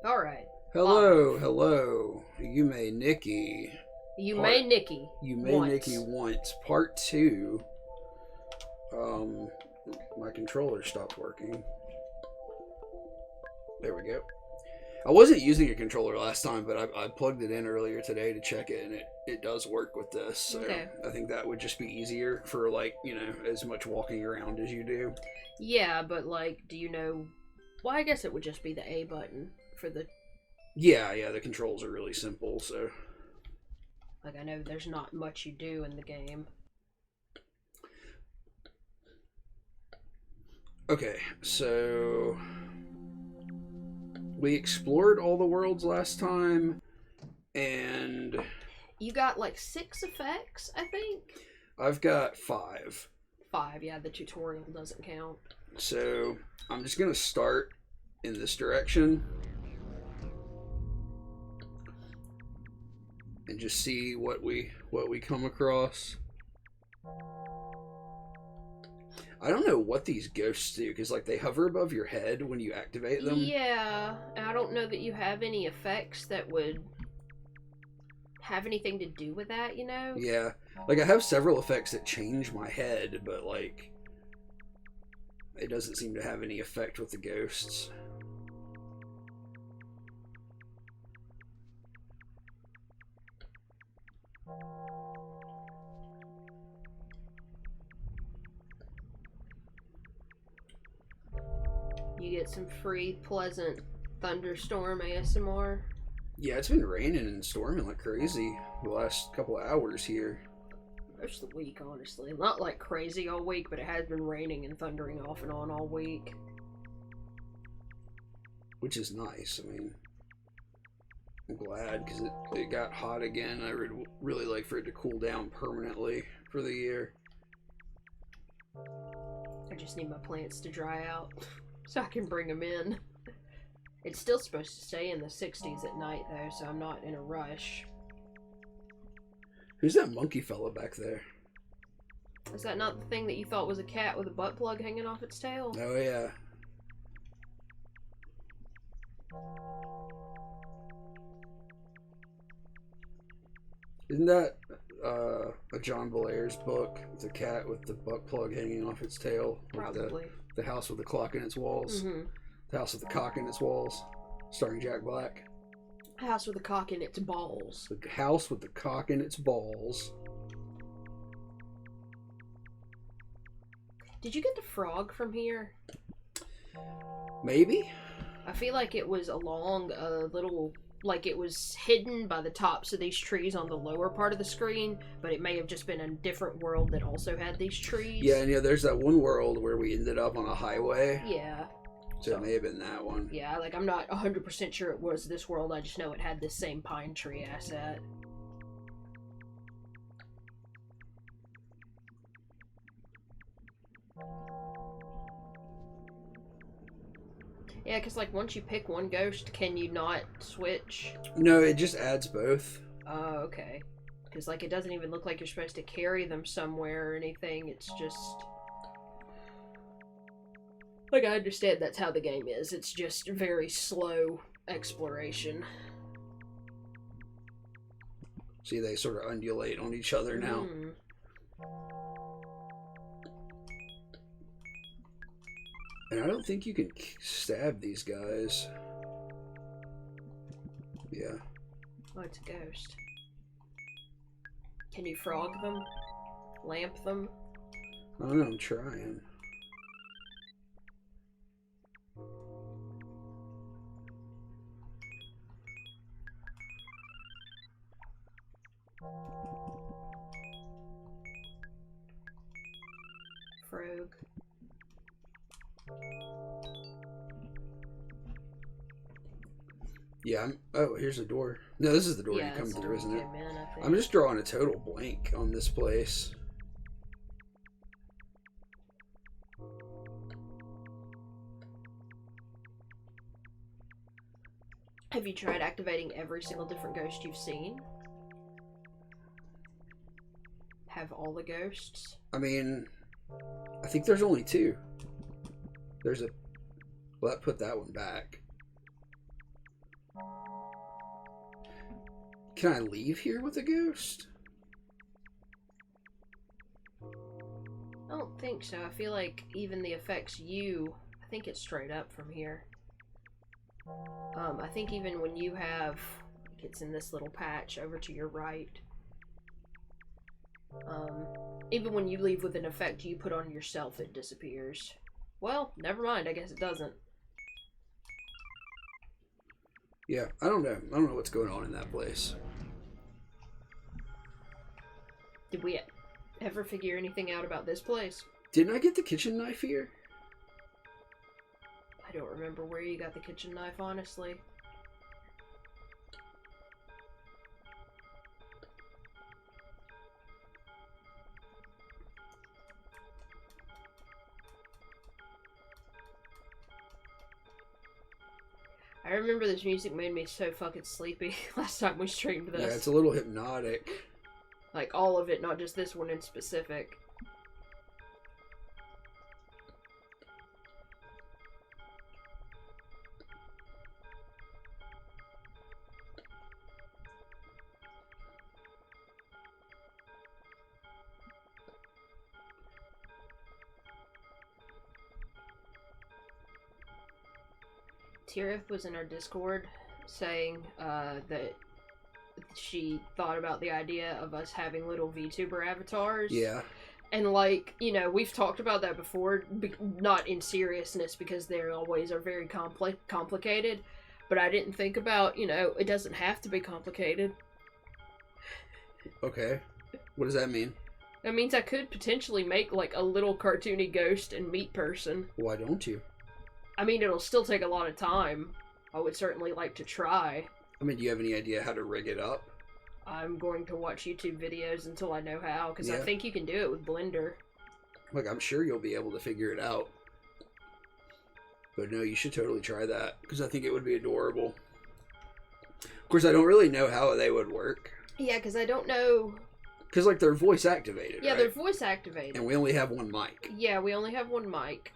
Alright. Hello. Yume Nikki. Yume Nikki. Yume Nikki once. Part 2. My controller stopped working. There we go. I wasn't using a controller last time, but I plugged it in earlier today to check it, and it does work with this. So okay. I think that would just be easier for, as much walking around as you do. Yeah, but, do you know... Well, I guess it would just be the A button for the... Yeah, the controls are really simple, so... I know there's not much you do in the game. Okay, so... We explored all the worlds last time, and... You got, 6 effects, I think? I've got 5. 5, yeah, the tutorial doesn't count. So, I'm just gonna start in this direction. And just see what we come across. I don't know what these ghosts do, because they hover above your head when you activate them. Yeah, I don't know that you have any effects that would have anything to do with that, you know? Yeah, I have several effects that change my head, but it doesn't seem to have any effect with the ghosts. You get some free, pleasant thunderstorm ASMR. Yeah, it's been raining and storming like crazy the last couple of hours here. Most of the week, honestly. Not crazy all week, but it has been raining and thundering off and on all week. Which is nice. I mean, I'm glad because it got hot again. I would really like for it to cool down permanently for the year. I just need my plants to dry out so I can bring them in. It's still supposed to stay in the 60s at night, though, so I'm not in a rush. Who's that monkey fella back there? Is that not the thing that you thought was a cat with a butt plug hanging off its tail? Oh, yeah. Isn't that a John Belair's book? It's a cat with the butt plug hanging off its tail. Probably. The house with the clock in its walls. Mm-hmm. The house with the cock in its walls. Starring Jack Black. House with a cock in its balls. The house with the cock in its balls. Did you get the frog from here? Maybe? I feel like it was along a little... it was hidden by the tops of these trees on the lower part of the screen, but it may have just been a different world that also had these trees. Yeah, and there's that one world where we ended up on a highway. Yeah. So it may have been that one. Yeah, I'm not 100% sure it was this world, I just know it had this same pine tree asset. Yeah, because, once you pick one ghost, can you not switch? No, it just adds both. Oh, okay. Because, it doesn't even look like you're supposed to carry them somewhere or anything. It's just... I understand that's how the game is. It's just very slow exploration. See, they sort of undulate on each other now. And I don't think you can stab these guys. Yeah. Oh, it's a ghost. Can you frog them? Lamp them? I don't know, I'm trying. Frog. Yeah, oh, here's the door. No, this is the door you come through, isn't it? I'm just drawing a total blank on this place. Have you tried activating every single different ghost you've seen? Have all the ghosts? I mean, I think there's only 2. There's a... Well, that put that one back. Can I leave here with a ghost? I don't think so. I feel like even the effects I think it's straight up from here. I think even when you have, like it's in this little patch over to your right. Even when you leave with an effect you put on yourself, it disappears. Well, never mind. I guess it doesn't. Yeah, I don't know. I don't know what's going on in that place. Did we ever figure anything out about this place? Didn't I get the kitchen knife here? I don't remember where you got the kitchen knife, honestly. I remember this music made me so fucking sleepy last time we streamed this. Yeah, it's a little hypnotic. Like, all of it, not just this one in specific. Tirith was in our Discord saying that she thought about the idea of us having little VTuber avatars. Yeah. And, like, you know, we've talked about that before, not in seriousness, because they always are very complicated. But I didn't think about, you know, it doesn't have to be complicated. Okay. What does that mean? That means I could potentially make, like, a little cartoony ghost and meat person. Why don't you? I mean, it'll still take a lot of time. I would certainly like to try. I mean, do you have any idea how to rig it up? I'm going to watch YouTube videos until I know how, because I Yeah. think you can do it with Blender. Like, I'm sure you'll be able to figure it out. But no, you should totally try that, because I think it would be adorable. Of course, I don't really know how they would work. Yeah, because I don't know... Because, like, they're voice activated, Yeah, right? they're voice activated. And we only have one mic. Yeah, we only have one mic.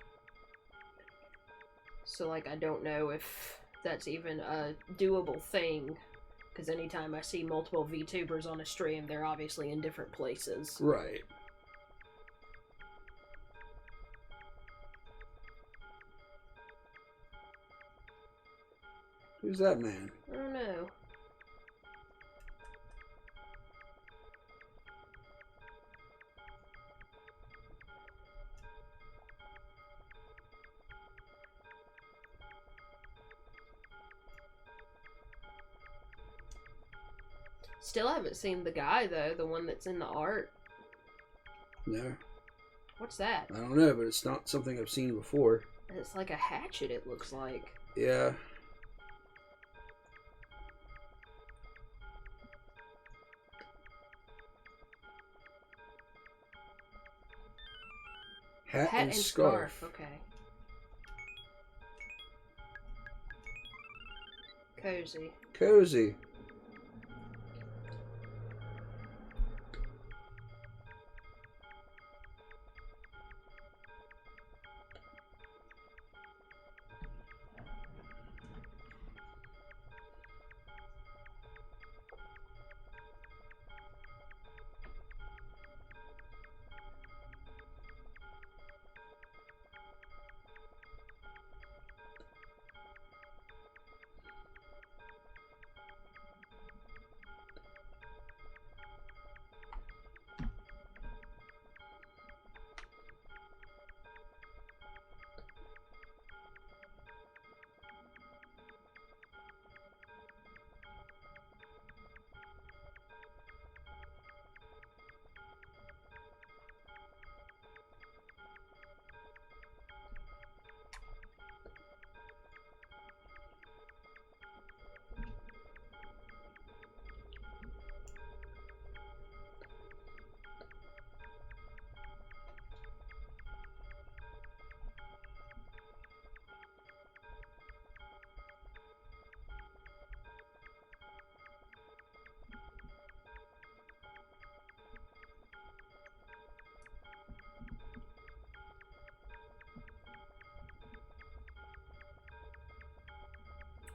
So, like, I don't know if that's even a doable thing. Because anytime I see multiple VTubers on a stream, they're obviously in different places. Right. Who's that man? I don't know. Still haven't seen the guy, though, the one that's in the art. No. What's that? I don't know, but it's not something I've seen before. It's like a hatchet, it looks like. Yeah. Hat and scarf. Okay. Cozy. Cozy.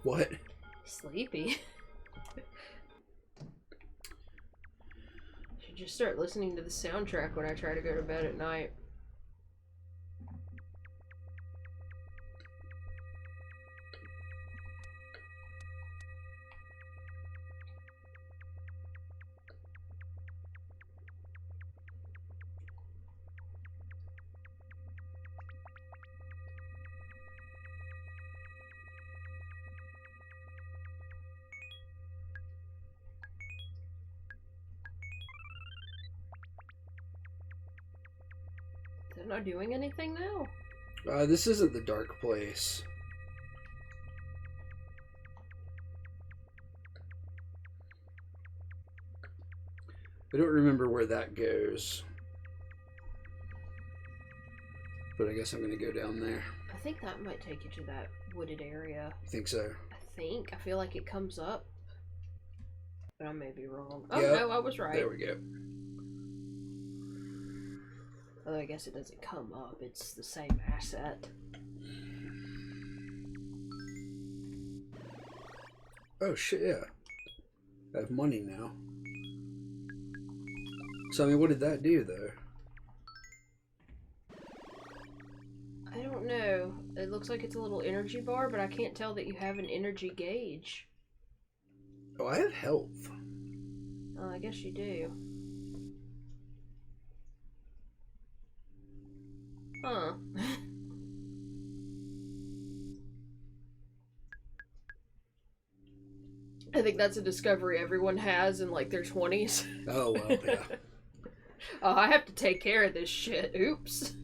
What? Sleepy. just start listening to the soundtrack when I try to go to bed at night. Is it not doing anything now? This isn't the dark place. I don't remember where that goes. But I guess I'm going to go down there. I think that might take you to that wooded area. You think so? I feel like it comes up. But I may be wrong. Oh, Yep. no, I was right. There we go. Although I guess it doesn't come up. It's the same asset. Oh, shit, yeah. I have money now. So, I mean, what did that do, though? I don't know. It looks like it's a little energy bar, but I can't tell that you have an energy gauge. Oh, I have health. Oh, I guess you do. Huh. I think that's a discovery everyone has in like their 20s. Oh, well, yeah. Oh, I have to take care of this shit. Oops.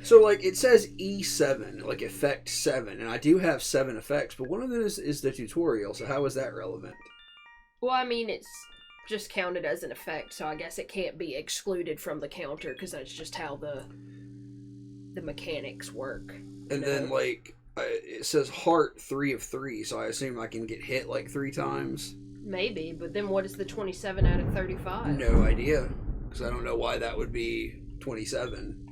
So, like, it says E7, like effect 7, and I do have 7 effects, but one of them is the tutorial, so how is that relevant? Well, I mean, it's just counted as an effect, so I guess it can't be excluded from the counter, because that's just how the mechanics work. And then, like, it says heart 3 of 3, so I assume I can get hit, like, 3 times? Maybe, but then what is the 27 out of 35? No idea, because I don't know why that would be 27.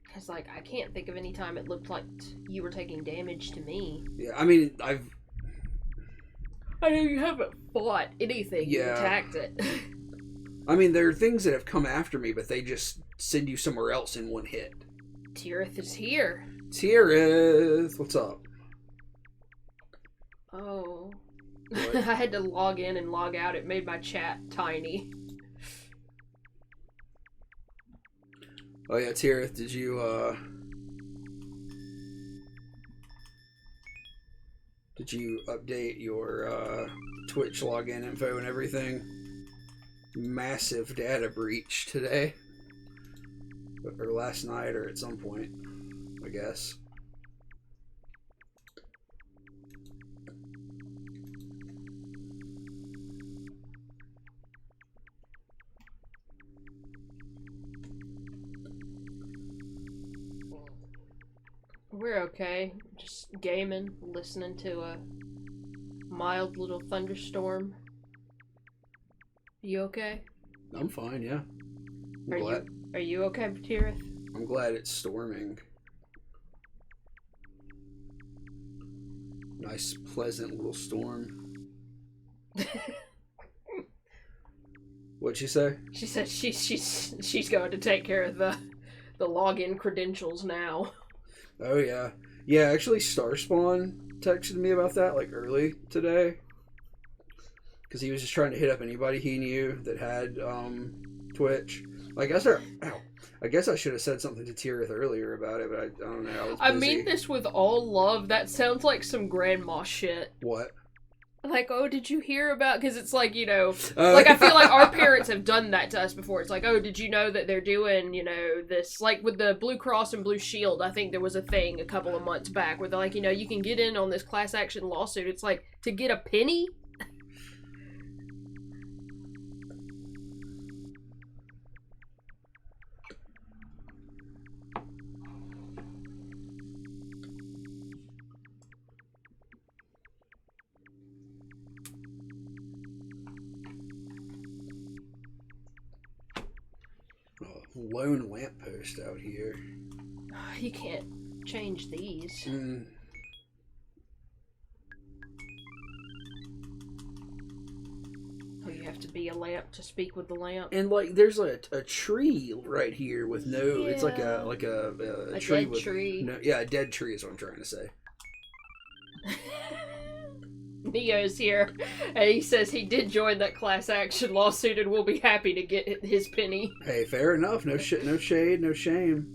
Because, like, I can't think of any time it looked like you were taking damage to me. Yeah, I mean, I know you haven't fought anything. Yeah. You attacked it. I mean, there are things that have come after me, but they just send you somewhere else in one hit. Tirith is here. Tirith, what's up? Oh. What? I had to log in and log out. It made my chat tiny. Oh yeah, Tirith, did you update your Twitch login info and everything? Massive data breach today. Or last night, or at some point, I guess. We're okay. Just gaming, listening to a mild little thunderstorm. You okay? I'm fine, yeah. Are you okay, Tirith? I'm glad it's storming. Nice, pleasant little storm. What'd she say? She said she's going to take care of the login credentials now. Oh yeah. Yeah, actually Starspawn texted me about that like early today. Because he was just trying to hit up anybody he knew that had Twitch. I guess I should have said something to Tirith earlier about it, but I don't know. I was busy. I mean this with all love. That sounds like some grandma shit. What? Like, oh, did you hear about... Because it's like, you know... Like, I feel like our parents have done that to us before. It's like, oh, did you know that they're doing, you know, this... Like, with the Blue Cross and Blue Shield, I think there was a thing a couple of months back where they're like, you know, you can get in on this class action lawsuit. It's like, to get a penny? Lone lamppost out here. You can't change these. be a lamp to speak with the lamp. And like, there's a tree right here with no. Yeah. It's like a tree dead with tree. no. Yeah, a dead tree is what I'm trying to say. Neo's here, and he says he did join that class action lawsuit and will be happy to get his penny. Hey, fair enough. No shit. No shade. No shame.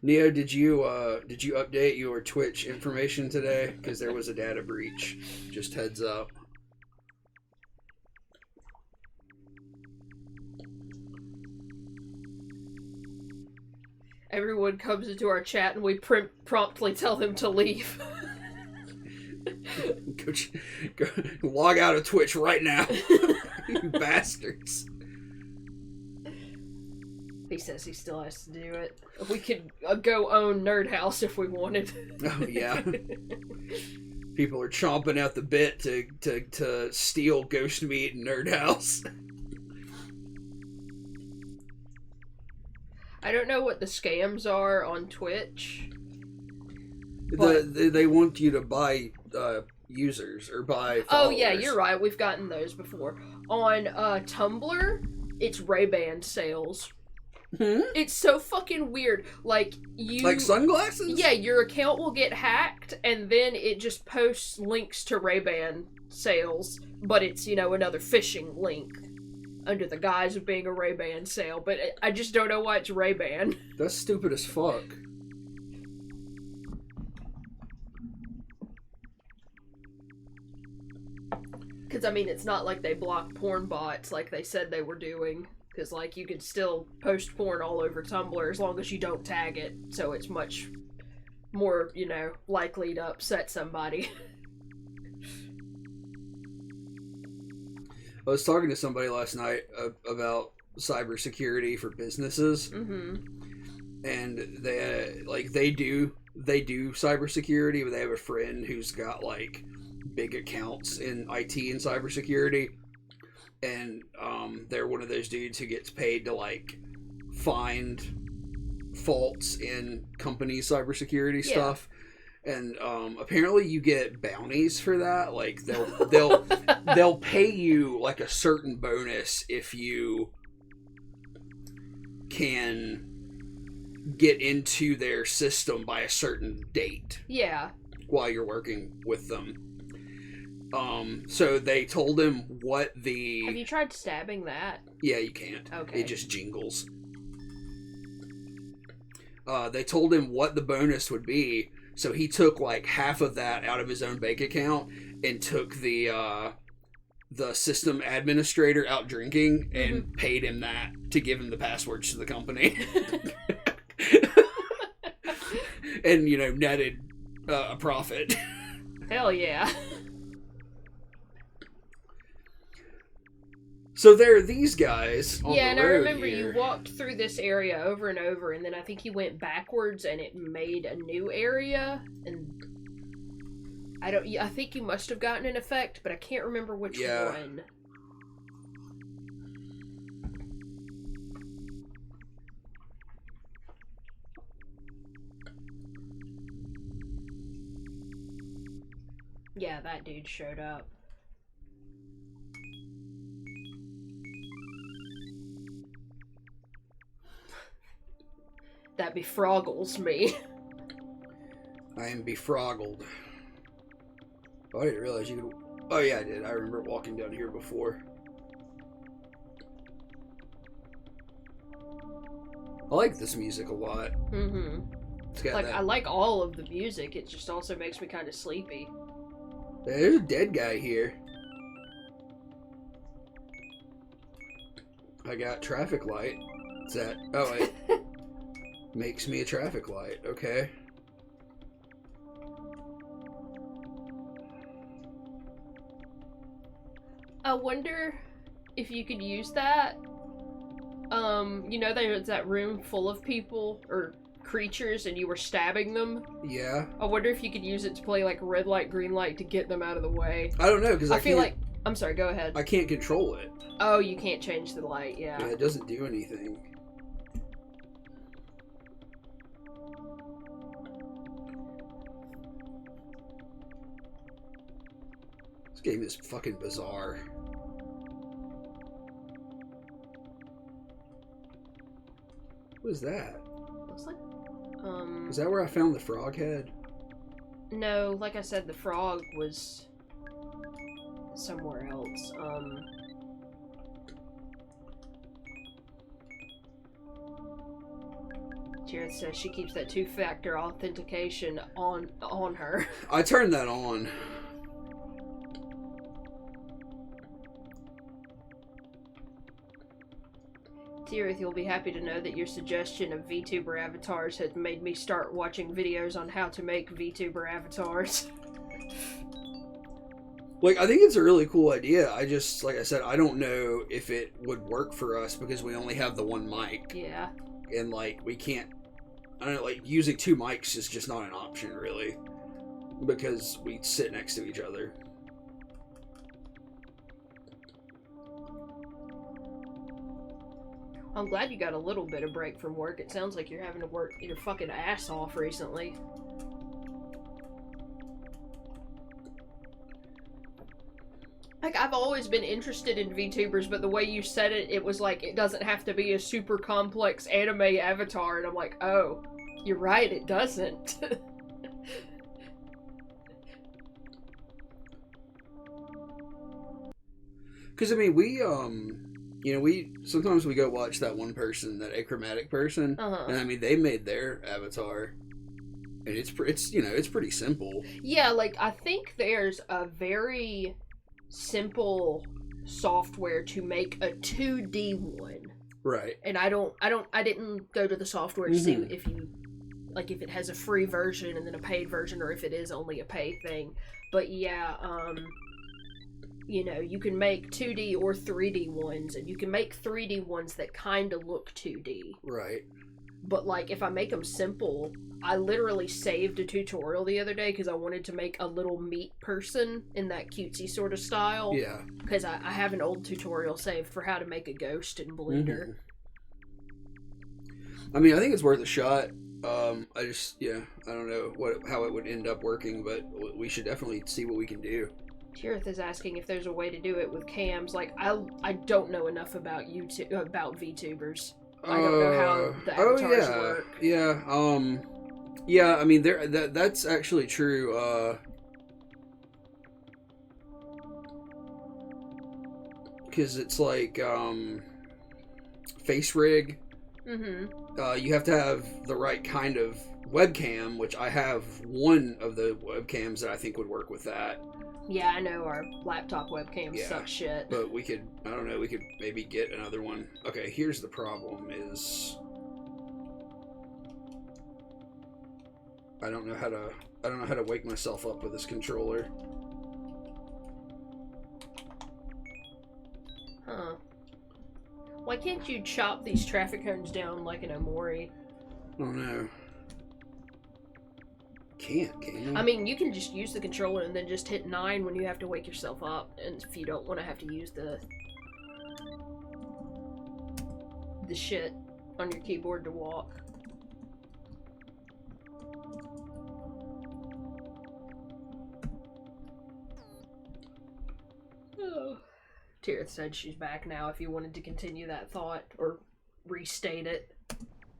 Neo, did you update your Twitch information today? Because there was a data breach. Just heads up. Everyone comes into our chat and we promptly tell them to leave. Go log out of Twitch right now. You bastards. He says he still has to do it. We could go own Nerd House if we wanted. Oh yeah. People are chomping at the bit to steal Ghost Meat and Nerd House. I don't know what the scams are on Twitch. They want you to buy users or buy followers. Oh yeah, you're right. We've gotten those before. On Tumblr, it's Ray-Ban sales. Hmm? It's so fucking weird. Like sunglasses? Yeah, your account will get hacked and then it just posts links to Ray-Ban sales, but it's, another phishing link under the guise of being a Ray-Ban sale, but I just don't know why it's Ray-Ban. That's stupid as fuck. Because, it's not like they blocked porn bots like they said they were doing. Because, you could still post porn all over Tumblr as long as you don't tag it. So it's much more, likely to upset somebody. I was talking to somebody last night about cybersecurity for businesses. Mm-hmm. And they do cybersecurity, but they have a friend who's got, big accounts in IT and cybersecurity. And they're one of those dudes who gets paid to find faults in company cybersecurity stuff. And apparently you get bounties for that. They'll pay you a certain bonus if you can get into their system by a certain date. Yeah. While you're working with them. So they told him what the... Have you tried stabbing that? Yeah, you can't. Okay. It just jingles. They told him what the bonus would be, so he took half of that out of his own bank account and took the system administrator out drinking and paid him that to give him the passwords to the company. And, netted a profit. Hell yeah. So there are these guys on the road. Yeah, and I remember here. you walked through this area over and over, and then I think you went backwards and it made a new area, and I think you must have gotten an effect, but I can't remember which one. Yeah, that dude showed up. That befroggles me. I am befroggled. Oh, I didn't realize you could... Oh, yeah, I did. I remember walking down here before. I like this music a lot. Mm-hmm. It's got I like all of the music. It just also makes me kind of sleepy. There's a dead guy here. I got traffic light. Is that... Oh, wait. Makes me a traffic light. Okay. I wonder if you could use that. There's that room full of people or creatures and you were stabbing them. Yeah. I wonder if you could use it to play red light, green light to get them out of the way. I don't know, because I feel like... I'm sorry, go ahead. I can't control it. Oh, you can't change the light, yeah. Yeah, it doesn't do anything. This game is fucking bizarre. What is that? Looks like... Is that where I found the frog head? No, like I said, the frog was somewhere else. Jared says she keeps that two-factor authentication on her. I turned that on. Tirith, you'll be happy to know that your suggestion of VTuber avatars has made me start watching videos on how to make VTuber avatars. Like, I think it's a really cool idea. I just, like I said, I don't know if it would work for us because we only have the one mic. Yeah. And, like, we can't... I don't know, like, using two mics is just not an option, really. Because we sit next to each other. I'm glad you got a little bit of break from work. It sounds like you're having to work your fucking ass off recently. Like, I've always been interested in VTubers, but the way you said it, it was like, it doesn't have to be a super complex anime avatar, and I'm like, oh, you're right, it doesn't. Because, I mean, we sometimes we go watch that one person, that achromatic person, and I mean, they made their avatar, and it's pretty simple. Yeah, like, I think there's a very simple software to make a 2D one. Right. And I didn't go to the software to see if it has a free version and then a paid version, or if it is only a pay thing. But yeah, you can make 2D or 3D ones, and you can make 3D ones that kind of look 2D. Right. But, like, if I make them simple, I literally saved a tutorial the other day because I wanted to make a little meat person in that cutesy sort of style. Yeah. Because I have an old tutorial saved for how to make a ghost in Blender. I mean, I think it's worth a shot. I don't know how it would end up working, but we should definitely see what we can do. Tirith is asking if there's a way to do it with cams. Like, I don't know enough about VTubers. I don't know how the avatars work. Yeah, I mean, that's actually true, because it's like, face rig. You have to have the right kind of webcam, which I have one of the webcams that I think would work with that. Yeah, I know our laptop webcams suck shit. But we could maybe get another one. Okay, here's the problem is I don't know how to wake myself up with this controller. Huh. Why can't you chop these traffic cones down like an Omori? Oh no. Can you? I mean, you can just use the controller and then just hit 9 when you have to wake yourself up, and if you don't want to have to use the shit on your keyboard to walk. Oh. Tirith said she's back now if you wanted to continue that thought or restate it.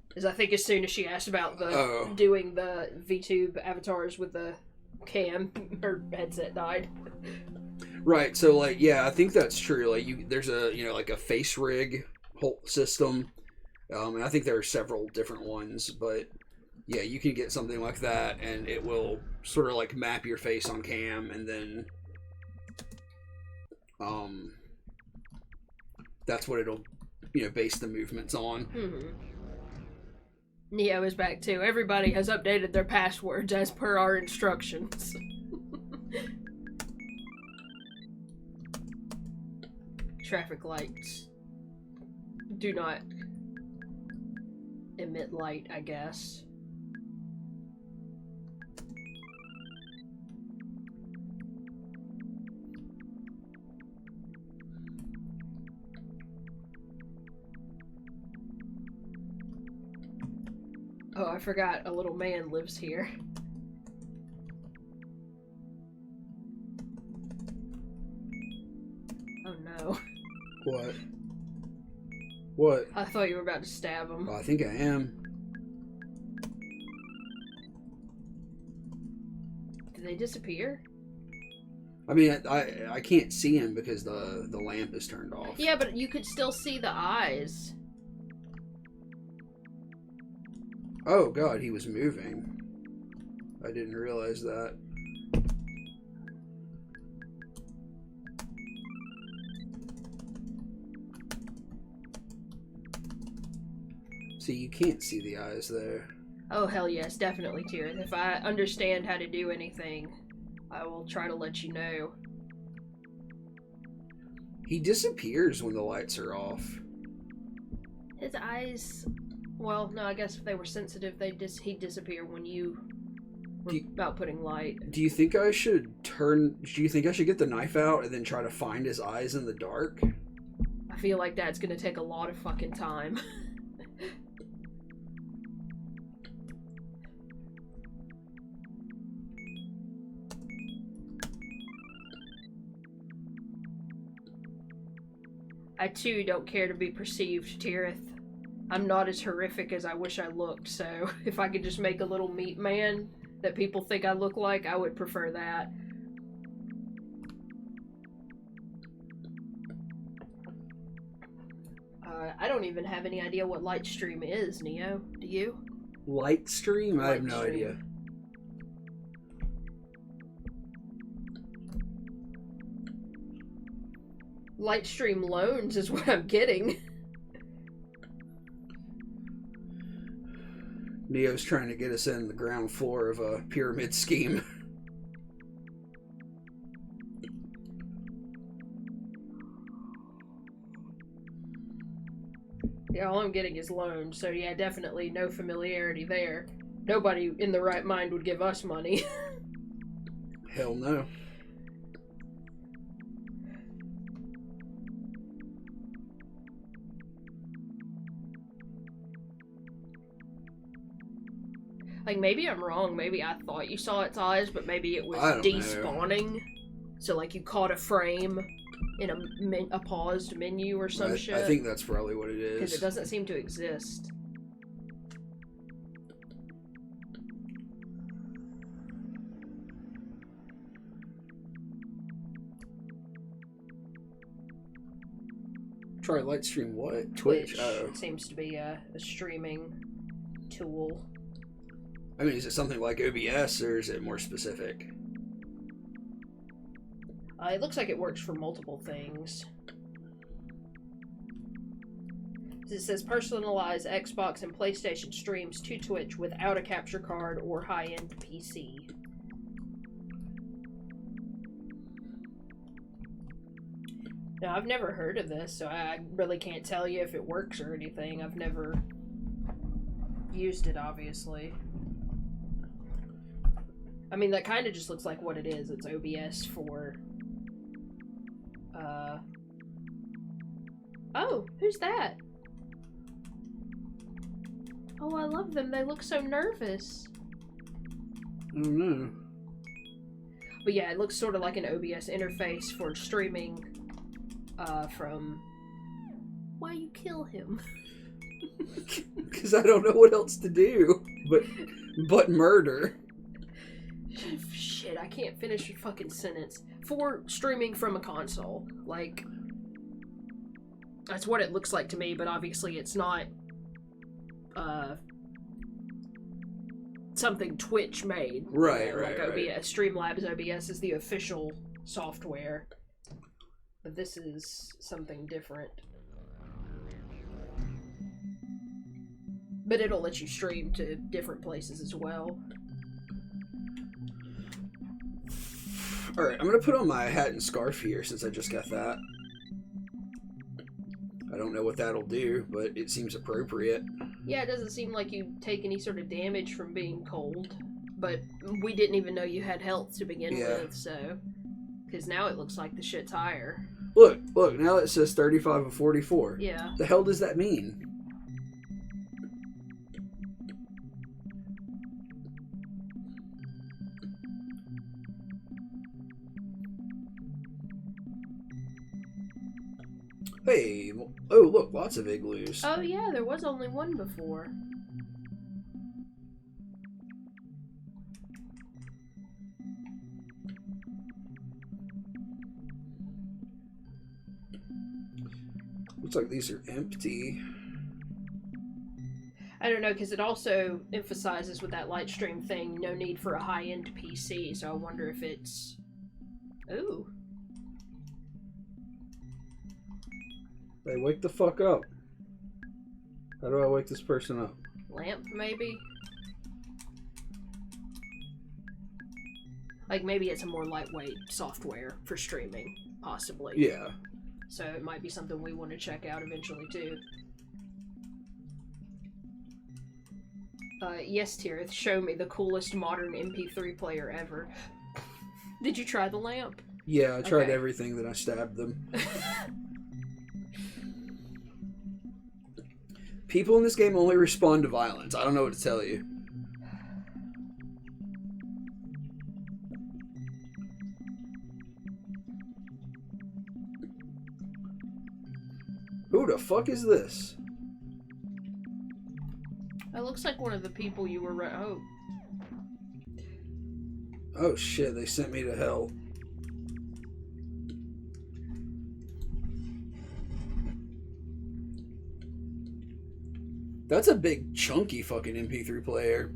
Because I think as soon as she asked about doing the VTube avatars with the cam, her headset died. Right, so like, yeah, I think that's true. Like, there's a like a face rig whole system, and I think there are several different ones. But yeah, you can get something like that, and it will sort of like map your face on cam, and then that's what it'll base the movements on. Neo is back too. Everybody has updated their passwords as per our instructions. Traffic lights do not emit light, I guess. Oh, I forgot a little man lives here. Oh no. What? What? I thought you were about to stab him. Oh, I think I am. Did they disappear? I mean, I can't see him because the lamp is turned off. Yeah, but you could still see the eyes. Oh god, he was moving. I didn't realize that. See, you can't see the eyes there. Oh, hell yes, definitely, Tirith. If I understand how to do anything, I will try to let you know. He disappears when the lights are off. His eyes... Well, no, I guess if they were sensitive, he'd disappear when you were about putting light. Do you think I should get the knife out and then try to find his eyes in the dark? I feel like that's gonna take a lot of fucking time. I too don't care to be perceived, Tirith. I'm not as horrific as I wish I looked, so if I could just make a little meat man that people think I look like, I would prefer that. I don't even have any idea what Lightstream is, Neo. Do you? Lightstream? I have no idea. Lightstream loans is what I'm getting. Neo's trying to get us in the ground floor of a pyramid scheme. Yeah, all I'm getting is loans, so yeah, definitely no familiarity there. Nobody in the right mind would give us money. Hell no. Like, maybe I'm wrong. Maybe I thought you saw its eyes, but maybe it was despawning. So, like, you caught a frame in a paused menu or some shit. I think that's probably what it is. Because it doesn't seem to exist. Try Lightstream what? Twitch? Oh. It seems to be a streaming tool. I mean, is it something like OBS, or is it more specific? It looks like it works for multiple things. It says personalize Xbox and PlayStation streams to Twitch without a capture card or high-end PC. Now, I've never heard of this, so I really can't tell you if it works or anything. I've never used it, obviously. I mean, that kind of just looks like what it is. It's OBS for... Oh, who's that? Oh, I love them. They look so nervous. I don't know. But yeah, it looks sort of like an OBS interface for streaming from... Why you kill him? Because I don't know what else to do but murder. Shit, I can't finish your fucking sentence. For streaming from a console. Like, that's what it looks like to me, but obviously it's not something Twitch made. Right, you know, right, like OBS, right. Streamlabs OBS is the official software. But this is something different. But it'll let you stream to different places as well. Alright, I'm gonna put on my hat and scarf here since I just got that. I don't know what that'll do, but it seems appropriate. Yeah, it doesn't seem like you take any sort of damage from being cold. But we didn't even know you had health to begin with, so... Because now it looks like the shit's higher. Look, now it says 35 of 44. Yeah. The hell does that mean? Hey, oh look, lots of igloos. Oh yeah, there was only one before. Looks like these are empty. I don't know, because it also emphasizes with that light stream thing, no need for a high-end PC, so I wonder if it's... Ooh. Hey, wake the fuck up. How do I wake this person up? Lamp, maybe? Like, maybe it's a more lightweight software for streaming, possibly. Yeah. So it might be something we want to check out eventually, too. Yes, Tirith, show me the coolest modern MP3 player ever. Did you try the lamp? Yeah, I tried Okay. everything, then I stabbed them. People in this game only respond to violence. I don't know what to tell you. Who the fuck is this? It looks like one of the people you were... Oh. Oh shit, they sent me to hell. That's a big chunky fucking MP3 player.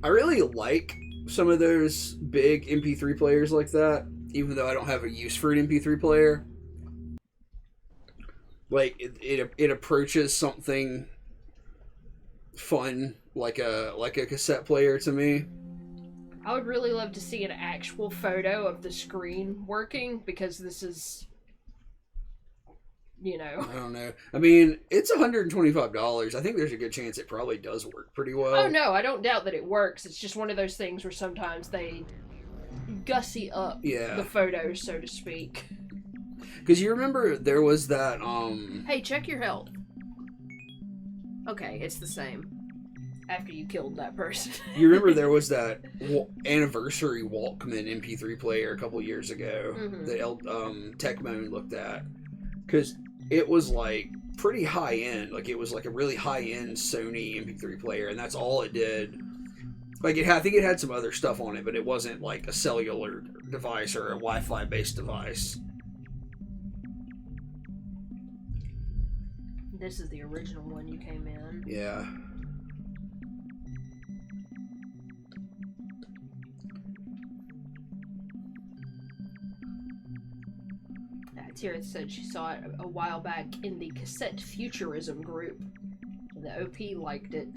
I really like some of those big MP3 players like that, even though I don't have a use for an MP3 player. Like it approaches something fun like a cassette player to me. I would really love to see an actual photo of the screen working, because this is, you know... I don't know. I mean, it's $125. I think there's a good chance it probably does work pretty well. Oh no, I don't doubt that it works. It's just one of those things where sometimes they gussy up the photos, so to speak. Because you remember there was that, Hey, check your health. Okay, it's the same. After you killed that person. You remember there was that anniversary Walkman MP3 player a couple years ago that Techmoan looked at? Because it was like pretty high end. Like it was like a really high end Sony MP3 player, and that's all it did. Like I think it had some other stuff on it, but it wasn't like a cellular device or a Wi-Fi based device. This is the original one you came in. Yeah. Tirith said she saw it a while back in the Cassette Futurism group. The OP liked it,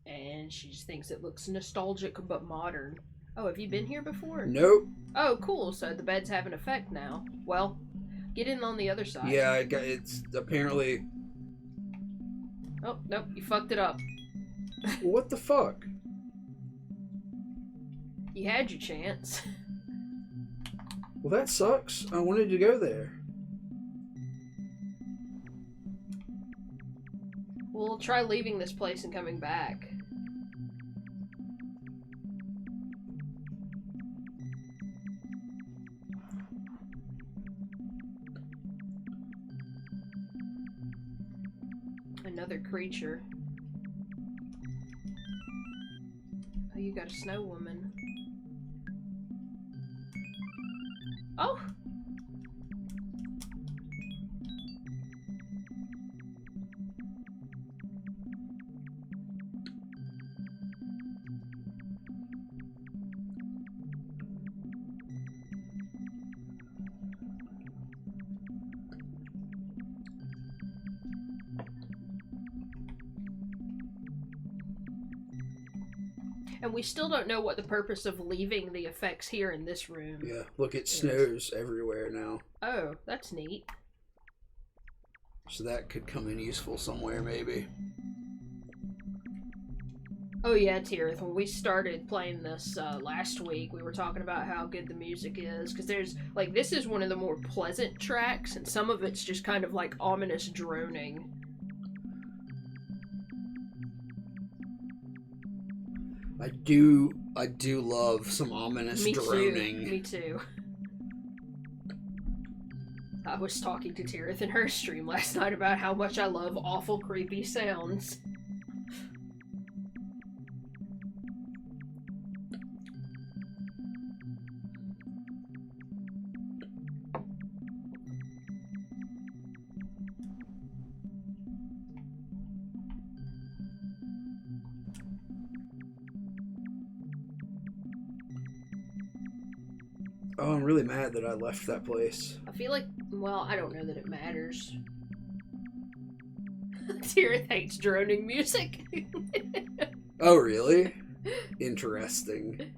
and she just thinks it looks nostalgic but modern. Oh, have you been here before? Nope. Oh, cool. So the beds have an effect now. Well, get in on the other side. Yeah, it's apparently... Oh, nope. You fucked it up. What the fuck? You had your chance. Well, that sucks. I wanted to go there. We'll try leaving this place and coming back. Another creature. Oh, you got a snow woman. Oh! And we still don't know what the purpose of leaving the effects here in this room. Yeah, look, it snows everywhere now. Oh, that's neat. So that could come in useful somewhere, maybe. Oh yeah, Tirith, when we started playing this last week, we were talking about how good the music is, because there's, like, this is one of the more pleasant tracks, and some of it's just kind of like ominous droning. I do love some ominous droning. Me too. I was talking to Tirith in her stream last night about how much I love awful, creepy sounds. Oh, I'm really mad that I left that place. I feel like, well, I don't know that it matters. Tirith hates droning music. Oh, really? Interesting.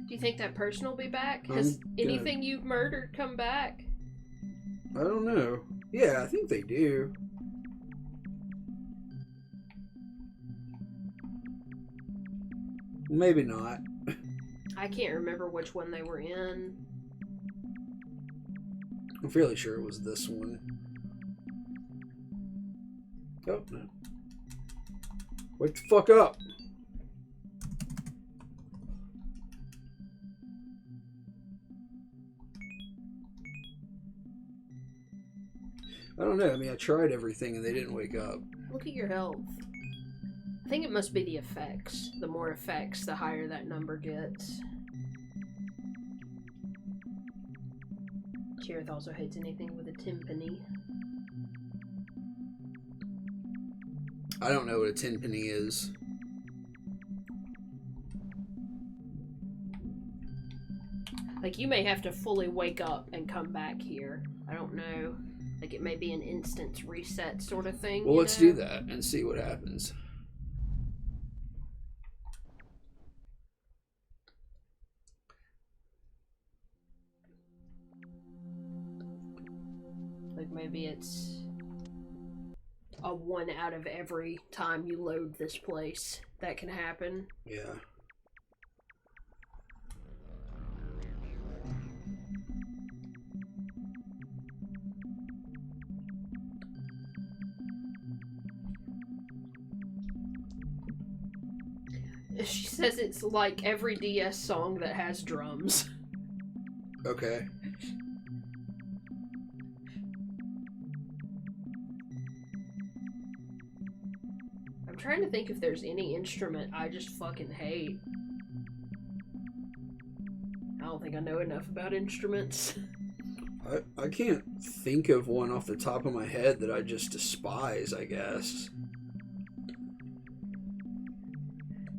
Do you think that person will be back? Has anything you've murdered come back? I don't know. Yeah, I think they do. Maybe not. I can't remember which one they were in. I'm fairly sure it was this one. Oh, no. Wake the fuck up! I don't know. I mean, I tried everything and they didn't wake up. Look at your health. I think it must be the effects. The more effects, the higher that number gets. Tirith also hates anything with a timpani. I don't know what a timpani is. Like, you may have to fully wake up and come back here. I don't know. Like, it may be an instance reset sort of thing. Well, let's do that and see what happens. Like, maybe it's a 1 out of every time you load this place. That can happen. Yeah. She says it's like every DS song that has drums. Okay. I'm trying to think if there's any instrument I just fucking hate. I don't think I know enough about instruments. I can't think of one off the top of my head that I just despise, I guess.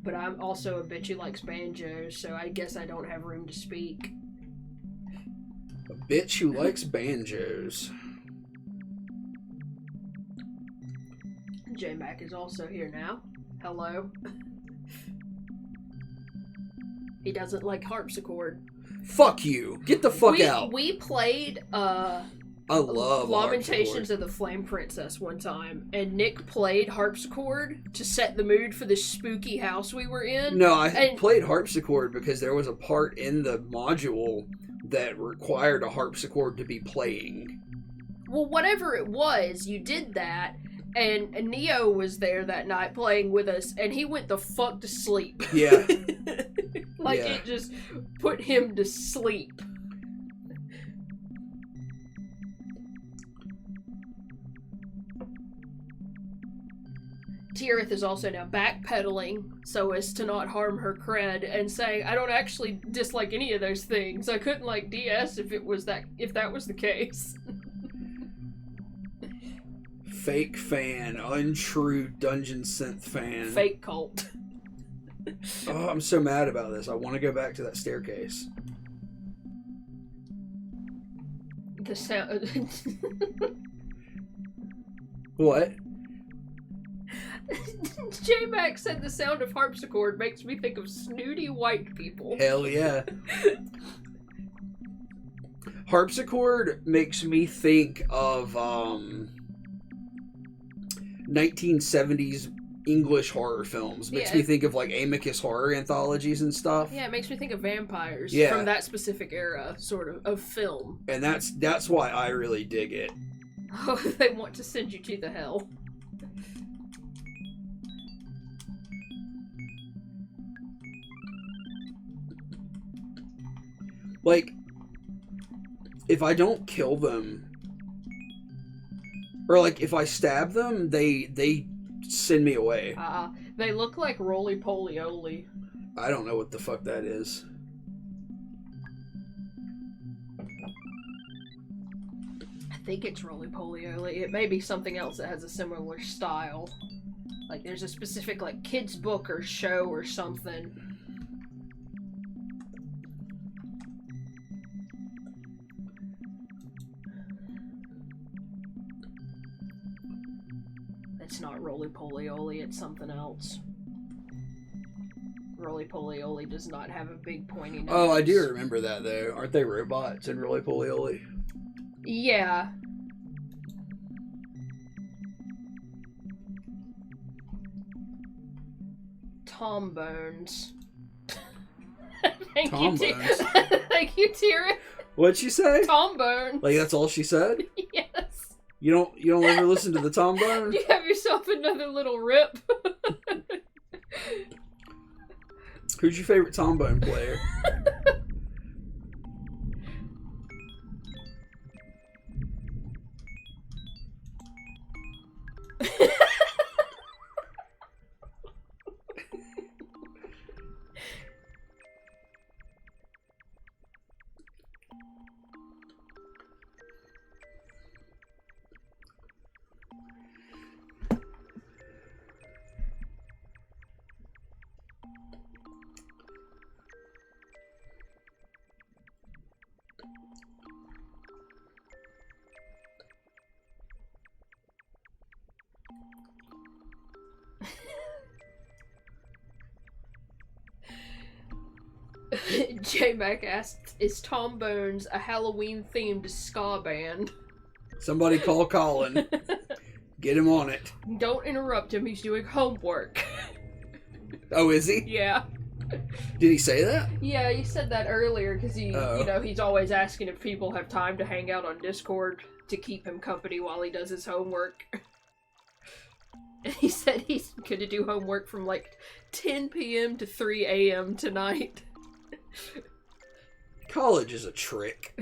But I'm also a bitch who likes banjos, so I guess I don't have room to speak. A bitch who likes banjos. J-Mac is also here now. Hello. He doesn't like harpsichord. Fuck you! Get the fuck out! We played, I love Lamentations of the Flame Princess one time, and Nick played harpsichord to set the mood for the spooky house we were in. No, I played harpsichord because there was a part in the module that required a harpsichord to be playing. Well, whatever it was, you did that, and Neo was there that night playing with us, and he went the fuck to sleep. Yeah. Like, Yeah. it just put him to sleep. Tirith is also now backpedaling so as to not harm her cred and saying, I don't actually dislike any of those things. I couldn't like DS if that was the case. Fake fan, untrue dungeon synth fan. Fake cult. Oh, I'm so mad about this. I want to go back to that staircase. The sound. What? J-Mac said the sound of harpsichord makes me think of snooty white people. Hell yeah. Harpsichord makes me think of 1970s English horror films. Makes me think of like Amicus horror anthologies and stuff. Yeah, it makes me think of vampires Yeah. from that specific era, sort of film. And that's why I really dig it. Oh, they want to send you to the hell. Like, if I don't kill them, or like if I stab them, they send me away. They look like roly-poly-oly. I don't know what the fuck that is. I think it's roly-poly-oly. It may be something else that has a similar style. Like there's a specific like kids book or show or something. It's not roly-poly-oly, it's something else. Roly-poly-oly does not have a big pointy nose. Oh, I do remember that though. Aren't they robots in Roly Poly Oly? Yeah. Tom Bones. Thank Tom you, Bones. Thank you, Tira. What'd she say? Tom Bones. Like that's all she said? Yes. You don't ever listen to the Tom Bones? You have yourself another little rip. Who's your favorite Tom Bone player? J-Mac asked, is Tom Bones a Halloween-themed ska band? Somebody call Colin. Get him on it. Don't interrupt him, he's doing homework. Oh, is he? Yeah. Did he say that? Yeah, he said that earlier because he, Oh. you know, he's always asking if people have time to hang out on Discord to keep him company while he does his homework. And he said he's gonna do homework from like 10 p.m. to 3 a.m. tonight. College is a trick.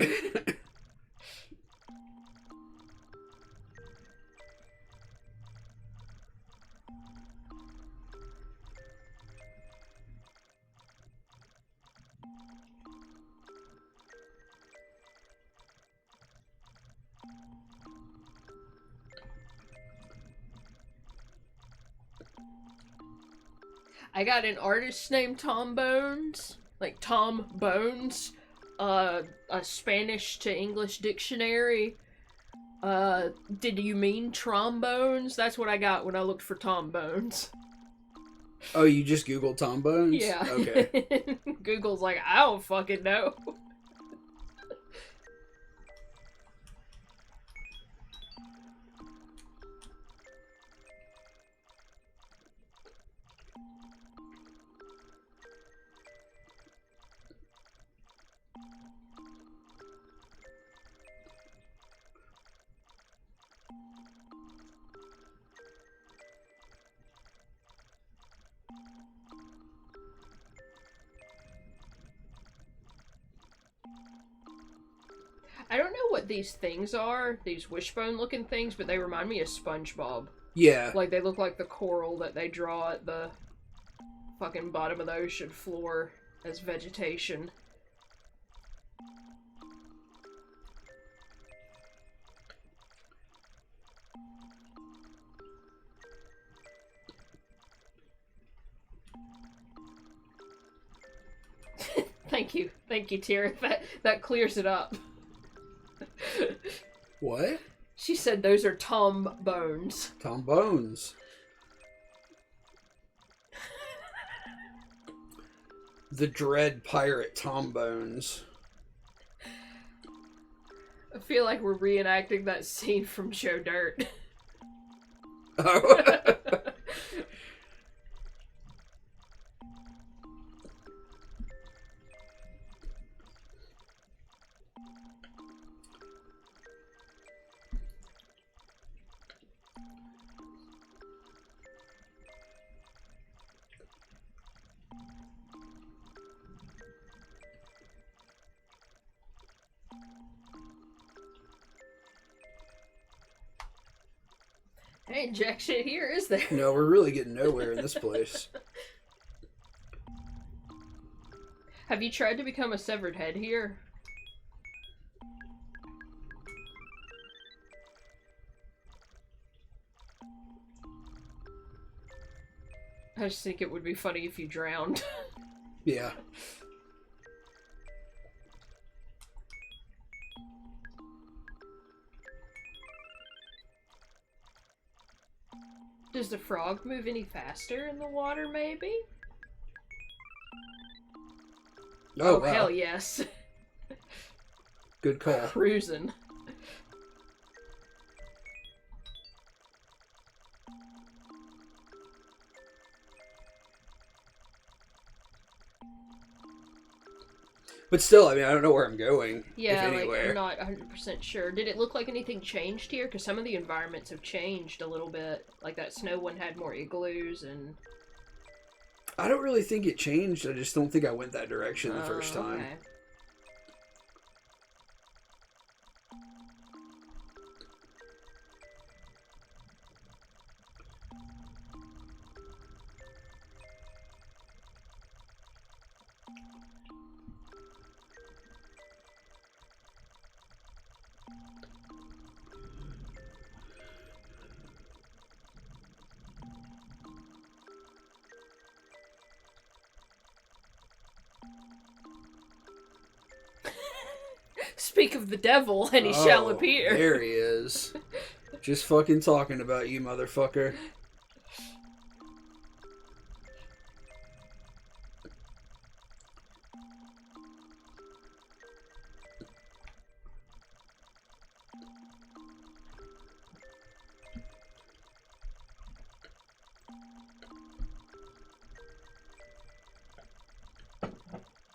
I got an artist named Tom Bones, like Tom Bones, a Spanish to English dictionary. Did you mean trombones? That's what I got when I looked for Tom Bones. Oh, you just Googled Tom Bones? Yeah. Okay. Google's like, I don't fucking know. I don't know what these things are, these wishbone looking things, but they remind me of SpongeBob. Yeah. Like, they look like the coral that they draw at the fucking bottom of the ocean floor as vegetation. Thank you, Tira. That clears it up. What? She said those are Tom Bones. Tom Bones. The Dread Pirate Tom Bones. I feel like we're reenacting that scene from Joe Dirt. Oh. Ain't jack shit here, is there? No, we're really getting nowhere in this place. Have you tried to become a severed head here? I just think it would be funny if you drowned. Yeah. Does the frog move any faster in the water, maybe? Oh, wow. Hell yes. Good call. Cruising. But still, I mean, I don't know where I'm going. Yeah, if like, anywhere. I'm not 100% sure. Did it look like anything changed here? Because some of the environments have changed a little bit. Like that snow one had more igloos and... I don't really think it changed. I just don't think I went that direction the first time. Okay. Speak of the devil, and he shall appear. There he is. Just fucking talking about you, motherfucker.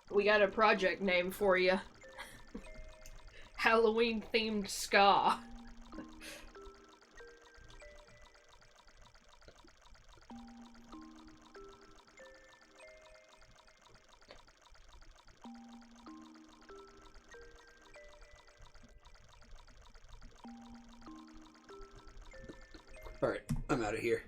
We got a project name for you. Halloween-themed ska. Alright, I'm out of here.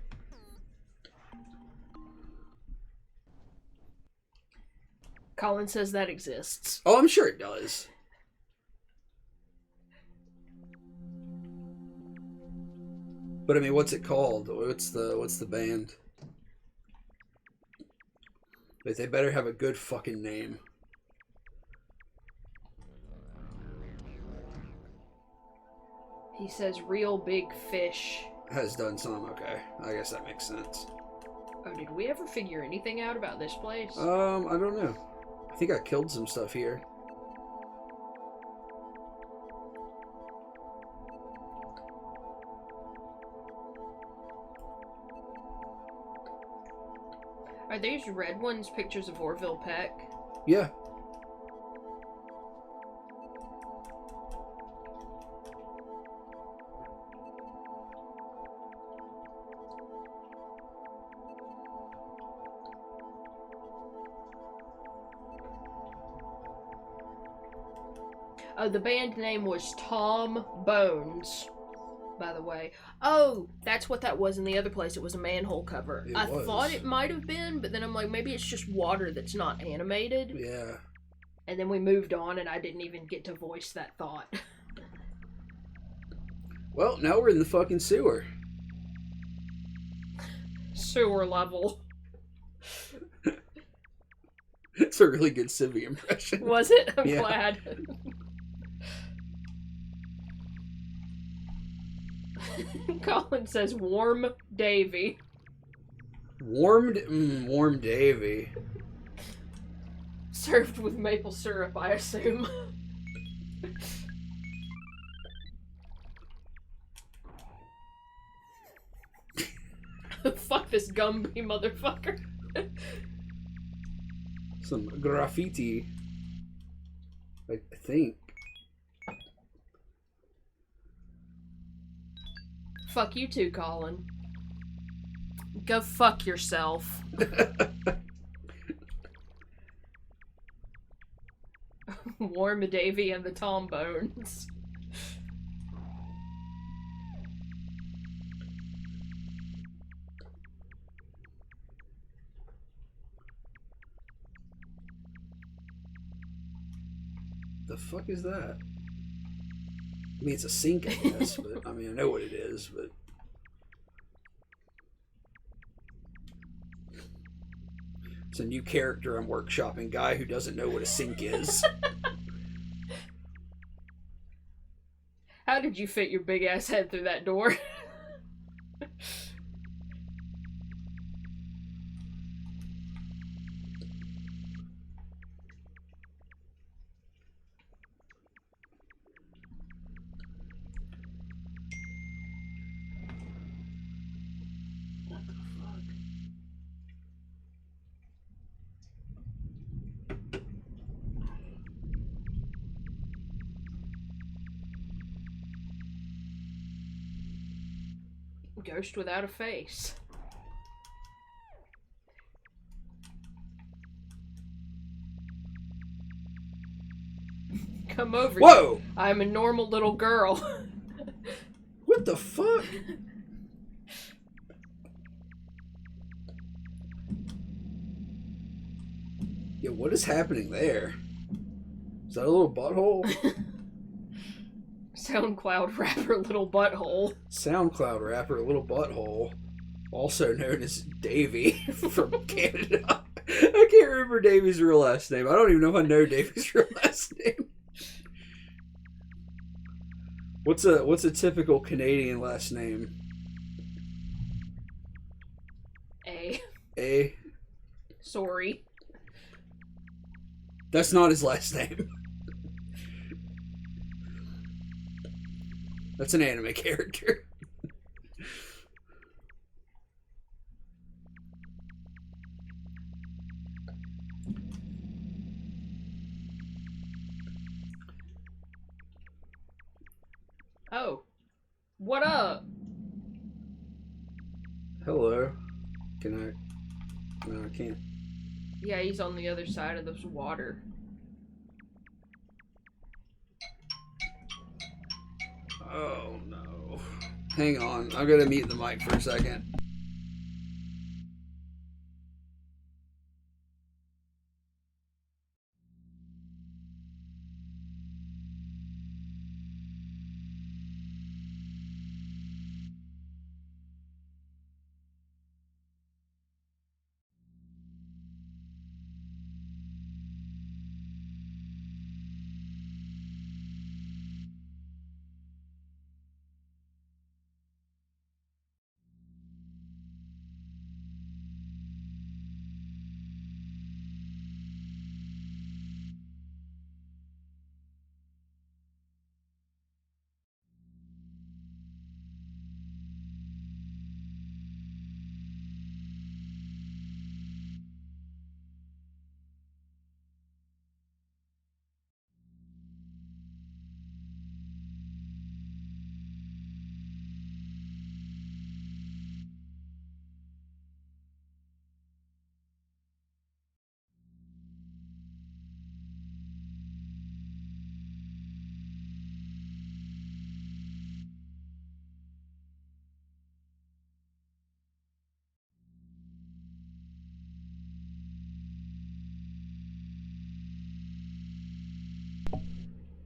Colin says that exists. Oh, I'm sure it does. But I mean, what's it called? What's the band? But they better have a good fucking name. He says real big fish. Has done some, okay. I guess that makes sense. Oh, did we ever figure anything out about this place? I don't know. I think I killed some stuff here. Are these red ones pictures of Orville Peck? Yeah. Oh, the band name was Tom Bones, by the way. Oh, that's what that was in the other place. It was a manhole cover. I thought it might have been, but then I'm like, maybe it's just water that's not animated. Yeah. And then we moved on, and I didn't even get to voice that thought. Well, now we're in the fucking sewer. Sewer level. It's a really good Civvy impression. Was it? I'm Yeah. glad. Colin says warm Davy. Warm Davy. Served with maple syrup, I assume. Fuck this Gumby motherfucker. Some graffiti. I think. Fuck you too, Colin. Go fuck yourself. Warm Davy and the Tom Bones. fuck is that? I mean, it's a sink, I guess, but I mean, I know what it is, but. It's a new character I'm workshopping, guy who doesn't know what a sink is. How did you fit your big ass head through that door? What the fuck? Ghost without a face. Come over Whoa! here. I'm a normal little girl. What the fuck? Yeah, what is happening there? Is that a little butthole? SoundCloud rapper Little Butthole. SoundCloud rapper Little Butthole, also known as Davey from Canada. I can't remember Davey's real last name. I don't even know if I know Davey's real last name. What's a typical Canadian last name? A. Sorry. That's not his last name. That's an anime character. Oh. What up? Hello. Can I? No, I can't. Yeah, he's on the other side of this water. Oh no. Hang on, I'm gonna mute the mic for a second.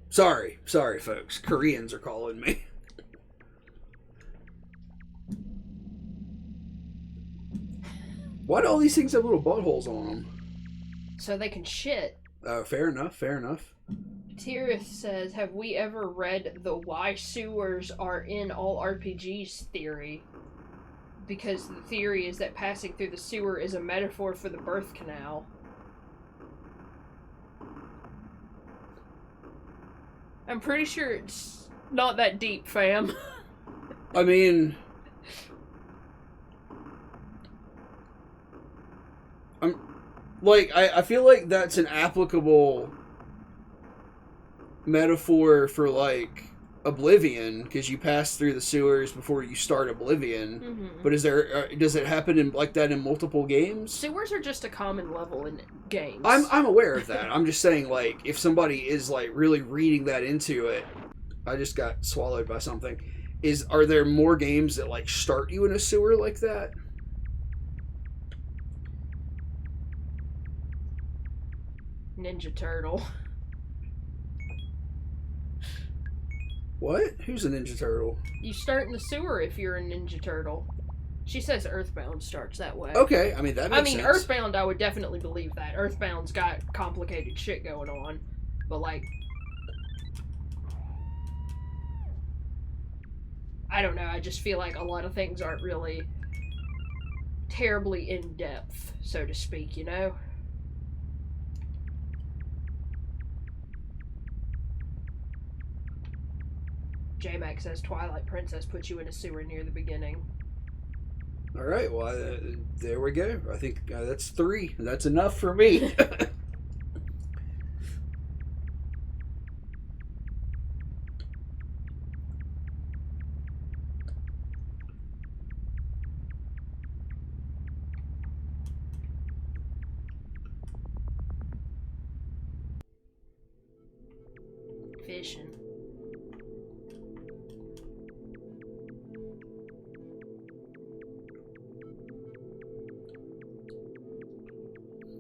Sorry, folks. Koreans are calling me. Why do all these things have little buttholes on them? So they can shit. Oh, fair enough. Tirith says, have we ever read the why sewers are in all RPGs theory? Because the theory is that passing through the sewer is a metaphor for the birth canal. I'm pretty sure it's not that deep, fam. I mean, I feel like that's an applicable metaphor for, like, Oblivion, because you pass through the sewers before you start Oblivion. Mm-hmm. But does it happen in like that in multiple games? Sewers are just a common level in games. I'm aware of that. I'm just saying, like, if somebody is like really reading that into it, I just got swallowed by something. Are there more games that like start you in a sewer like that? Ninja Turtle. What? Who's a Ninja Turtle? You start in the sewer if you're a Ninja Turtle. She says Earthbound starts that way. Okay, I mean, that makes sense. Earthbound, I would definitely believe that. Earthbound's got complicated shit going on. But, like... I don't know, I just feel like a lot of things aren't really terribly in-depth, so to speak, you know? J-Mac says Twilight Princess puts you in a sewer near the beginning. Alright, well, there we go. I think that's 3. That's enough for me. Fishing.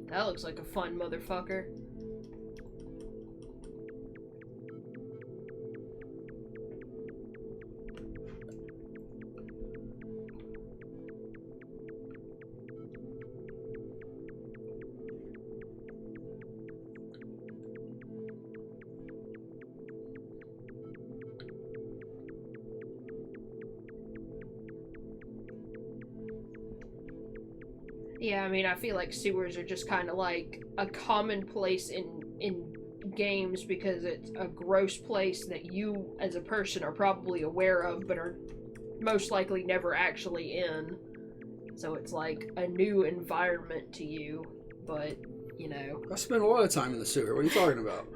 That looks like a fun motherfucker. Yeah, I mean, I feel like sewers are just kind of like a commonplace in games because it's a gross place that you, as a person, are probably aware of, but are most likely never actually in. So it's like a new environment to you, but, you know. I spent a lot of time in the sewer. What are you talking about?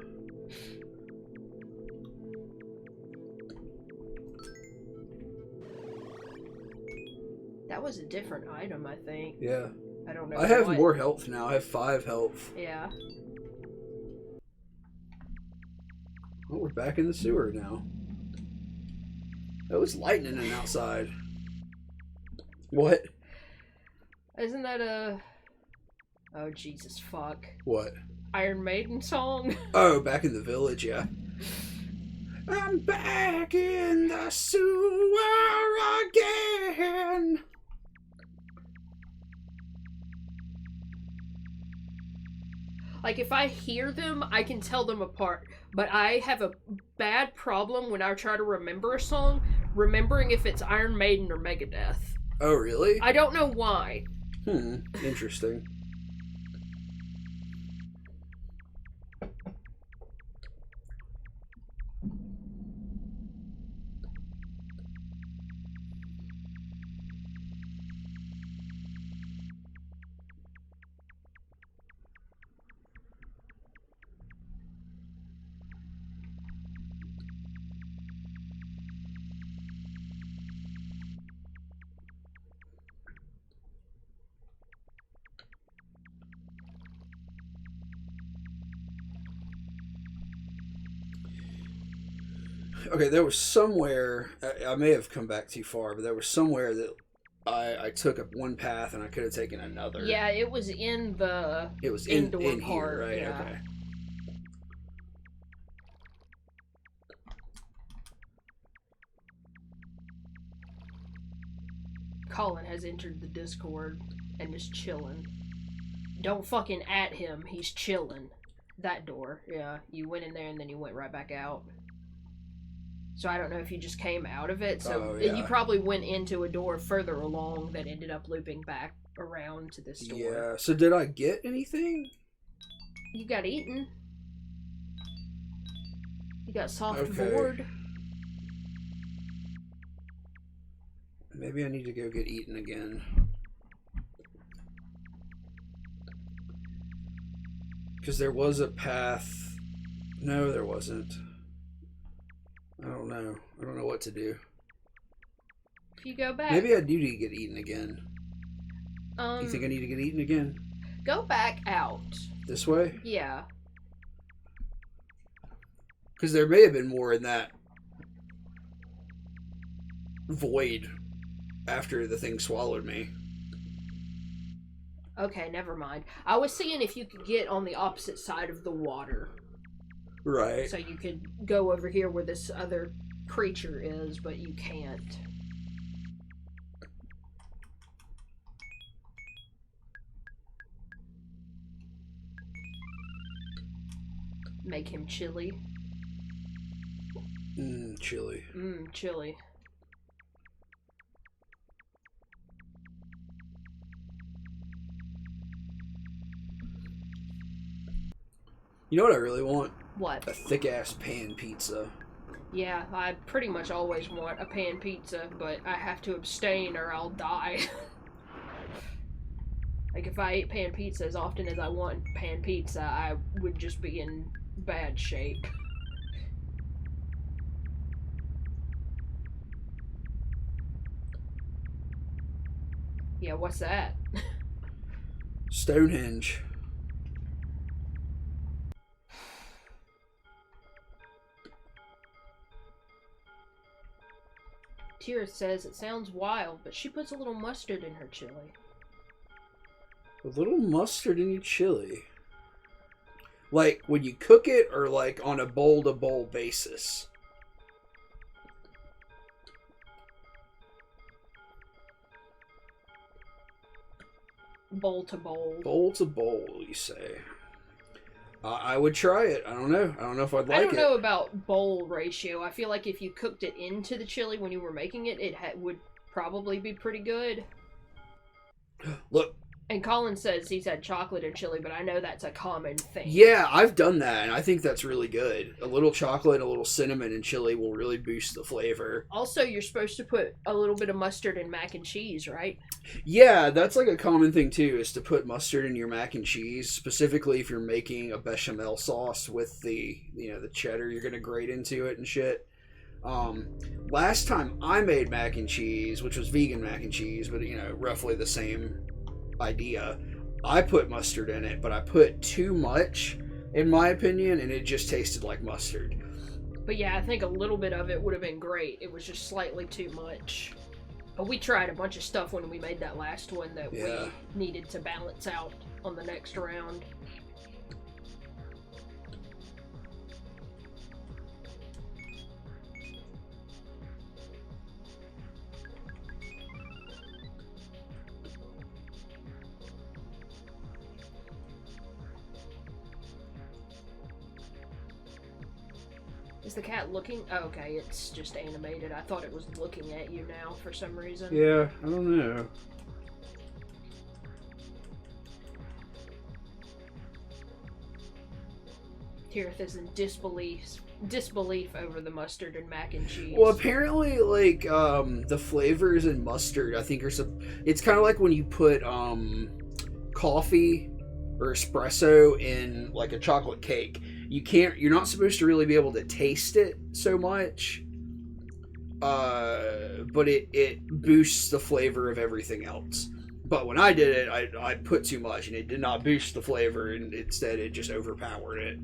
That was a different item, I think. Yeah. I don't know. I have more health now. I have 5 health. Yeah. Oh, we're back in the sewer now. It was lightning in outside. What? Isn't that a... Oh, Jesus, fuck. What? Iron Maiden song? Oh, back in the village, yeah. I'm back in the sewer again. Like, if I hear them, I can tell them apart. But I have a bad problem when I try to remember a song, remembering if it's Iron Maiden or Megadeth. Oh, really? I don't know why. Interesting. Okay, there was somewhere, I may have come back too far, but there was somewhere that I took up one path and I could have taken another. Yeah, it was in the It was indoor in part, here, right? yeah. Okay. Colin has entered the Discord and is chilling. Don't fucking at him, he's chilling. That door, yeah. You went in there and then you went right back out. So I don't know if you just came out of it. So you probably went into a door further along that ended up looping back around to this door. Yeah, so did I get anything? You got eaten. You got soft Okay. board. Maybe I need to go get eaten again. Because there was a path. No, there wasn't. I don't know. I don't know what to do. If you go back... Maybe I do need to get eaten again. You think I need to get eaten again? Go back out. This way? Yeah. Because there may have been more in that void after the thing swallowed me. Okay, never mind. I was seeing if you could get on the opposite side of the water. Right. So you could go over here where this other creature is, but you can't. Make him chili. Chili. Chili. You know what I really want? What? A thick-ass pan pizza. Yeah, I pretty much always want a pan pizza, but I have to abstain or I'll die. Like, if I ate pan pizza as often as I want pan pizza, I would just be in bad shape. Yeah, what's that? Stonehenge. Tira says it sounds wild, but she puts a little mustard in her chili. A little mustard in your chili. Like, when you cook it, or like on a bowl-to-bowl basis? Bowl to bowl. Bowl to bowl, you say? I would try it. I don't know. I don't know if I'd like it. I don't know about bowl ratio. I feel like if you cooked it into the chili when you were making it, it would probably be pretty good. Look. And Colin says he's had chocolate and chili, but I know that's a common thing. Yeah, I've done that, and I think that's really good. A little chocolate, a little cinnamon, and chili will really boost the flavor. Also, you're supposed to put a little bit of mustard in mac and cheese, right? Yeah, that's like a common thing, too, is to put mustard in your mac and cheese, specifically if you're making a bechamel sauce with the, the cheddar you're going to grate into it and shit. Last time I made mac and cheese, which was vegan mac and cheese, but, roughly the same idea, I put mustard in it, but I put too much, in my opinion, and it just tasted like mustard. But yeah, I think a little bit of it would have been great. It was just slightly too much. But we tried a bunch of stuff when we made that last one that we needed to balance out on the next round. Is the cat looking? Oh, okay, it's just animated. I thought it was looking at you now for some reason. Yeah, I don't know. Tirith is in disbelief over the mustard and mac and cheese. Well, apparently, like, the flavors in mustard, I think, it's kind of like when you put, coffee or espresso in, like, a chocolate cake. You're not supposed to really be able to taste it so much, but it boosts the flavor of everything else. But when I did it, I put too much, and it did not boost the flavor, and instead it just overpowered it.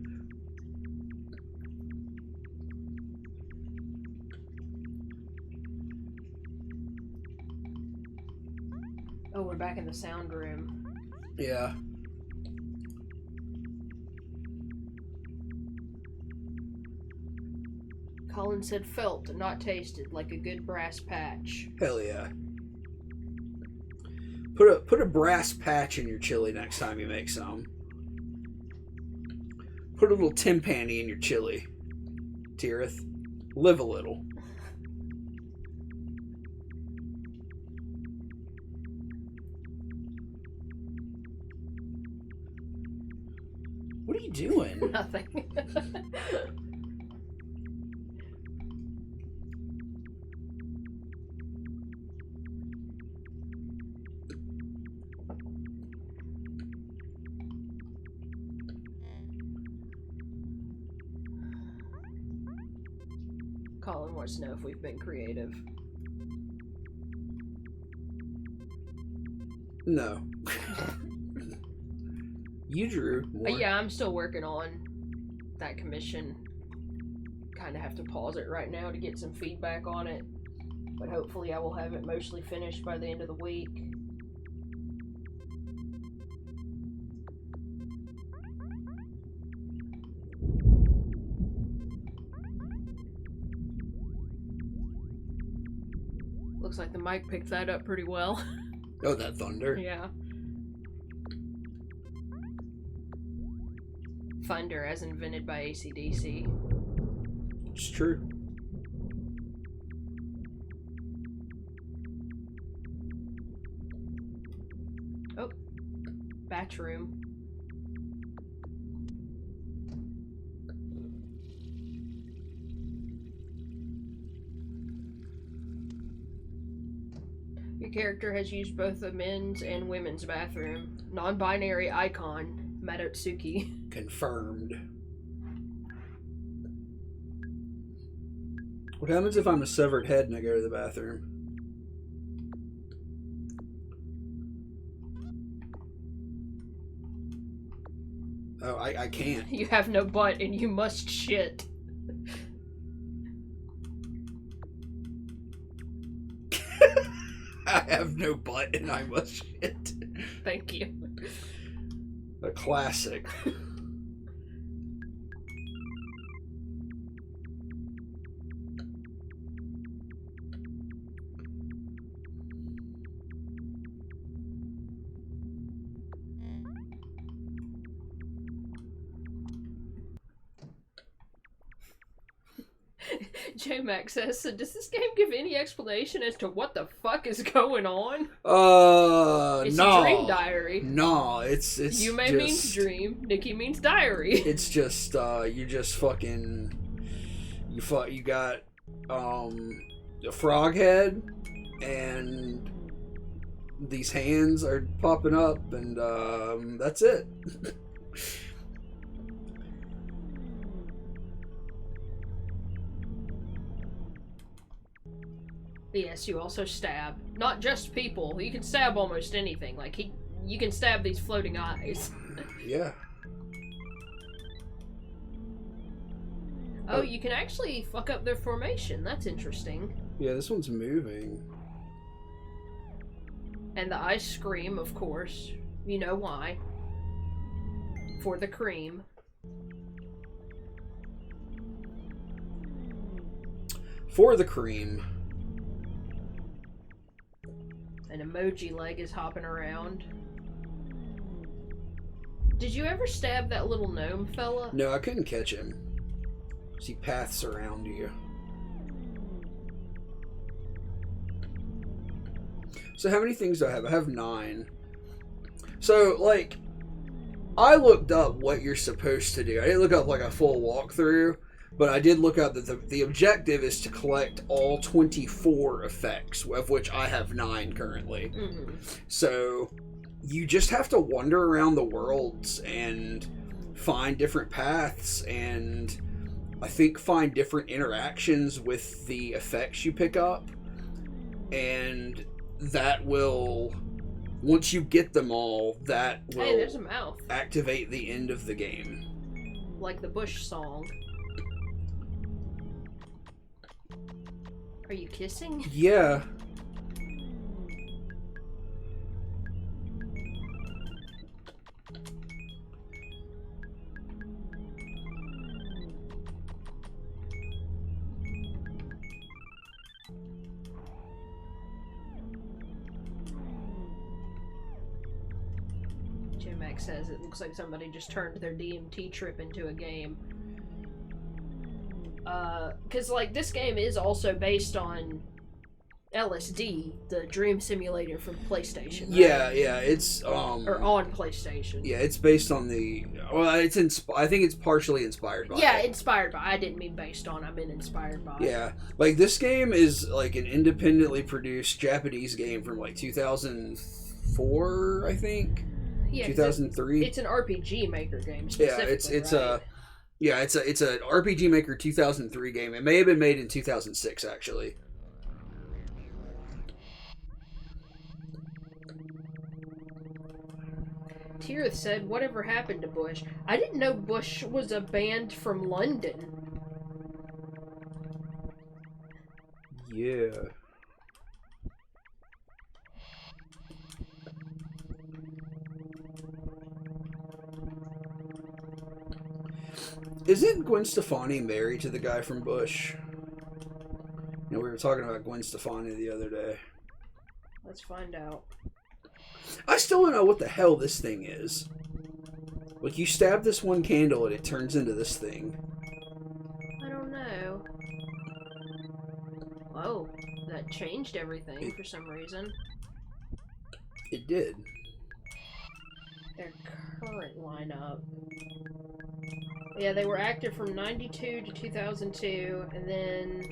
Oh, we're back in the sound room. Yeah. Colin said felt, not tasted, like a good brass patch. Hell yeah. Put a brass patch in your chili next time you make some. Put a little timpani in your chili, Tirith. Live a little. What are you doing? Nothing. Colin wants to know if we've been creative. No. You drew more. Yeah, I'm still working on that commission. Kind of have to pause it right now to get some feedback on it. But hopefully I will have it mostly finished by the end of the week. Looks like the mic picked that up pretty well. Oh, that thunder. Yeah. Thunder as invented by AC/DC. It's true. Oh. Batch room. Your character has used both the men's and women's bathroom. Non-binary icon, Madotsuki. Confirmed. What happens if I'm a severed head and I go to the bathroom? Oh, I can't. You have no butt and you must shit. I have no butt and I must shit. Thank you. A classic. J-Mac says, so does this game give any explanation as to what the fuck is going on? It's no. a dream diary. No, it's Yume just, means dream, Nikki means diary. It's just, you just fucking, you got, a frog head, and these hands are popping up, and, that's it. Yes, you also stab. Not just people. You can stab almost anything. Like, you can stab these floating eyes. Yeah. Oh, you can actually fuck up their formation. That's interesting. Yeah, this one's moving. And the ice scream, of course. You know why. For the cream. For the cream. An emoji leg is hopping around. Did you ever stab that little gnome fella? No, I couldn't catch him. See paths around you. So how many things do I have? I have 9. So, like, I looked up what you're supposed to do. I didn't look up, like, a full walkthrough, but I did look up that the objective is to collect all 24 effects, of which I have 9 currently. Mm-hmm. So, you just have to wander around the worlds and find different paths and I think find different interactions with the effects you pick up. And that will, once you get them all, that will Hey, there's a mouth. activate the end of the game. Like the Bush song. Are you kissing? Yeah. J-Mac says it looks like somebody just turned their DMT trip into a game. Because, like, this game is also based on LSD, the dream simulator from PlayStation. Right? Yeah, it's, Or on PlayStation. yeah, it's based on the, well, I think it's partially inspired by Yeah, it. inspired by. I didn't mean based on, I meant inspired by. Yeah, like, this game is, like, an independently produced Japanese game from, like, 2004, I think? Yeah, 2003? It's an RPG Maker game, Yeah, specifically, it's right? it's an RPG Maker 2003 game. It may have been made in 2006, actually. Tirith said, whatever happened to Bush? I didn't know Bush was a band from London. Yeah. Isn't Gwen Stefani married to the guy from Bush? You And we were talking about Gwen Stefani the other day. Let's find out. I still don't know what the hell this thing is. Like, you stab this one candle and it turns into this thing. I don't know. Oh, that changed everything for some reason. It did. Their current lineup. Yeah, they were active from 92 to 2002, and then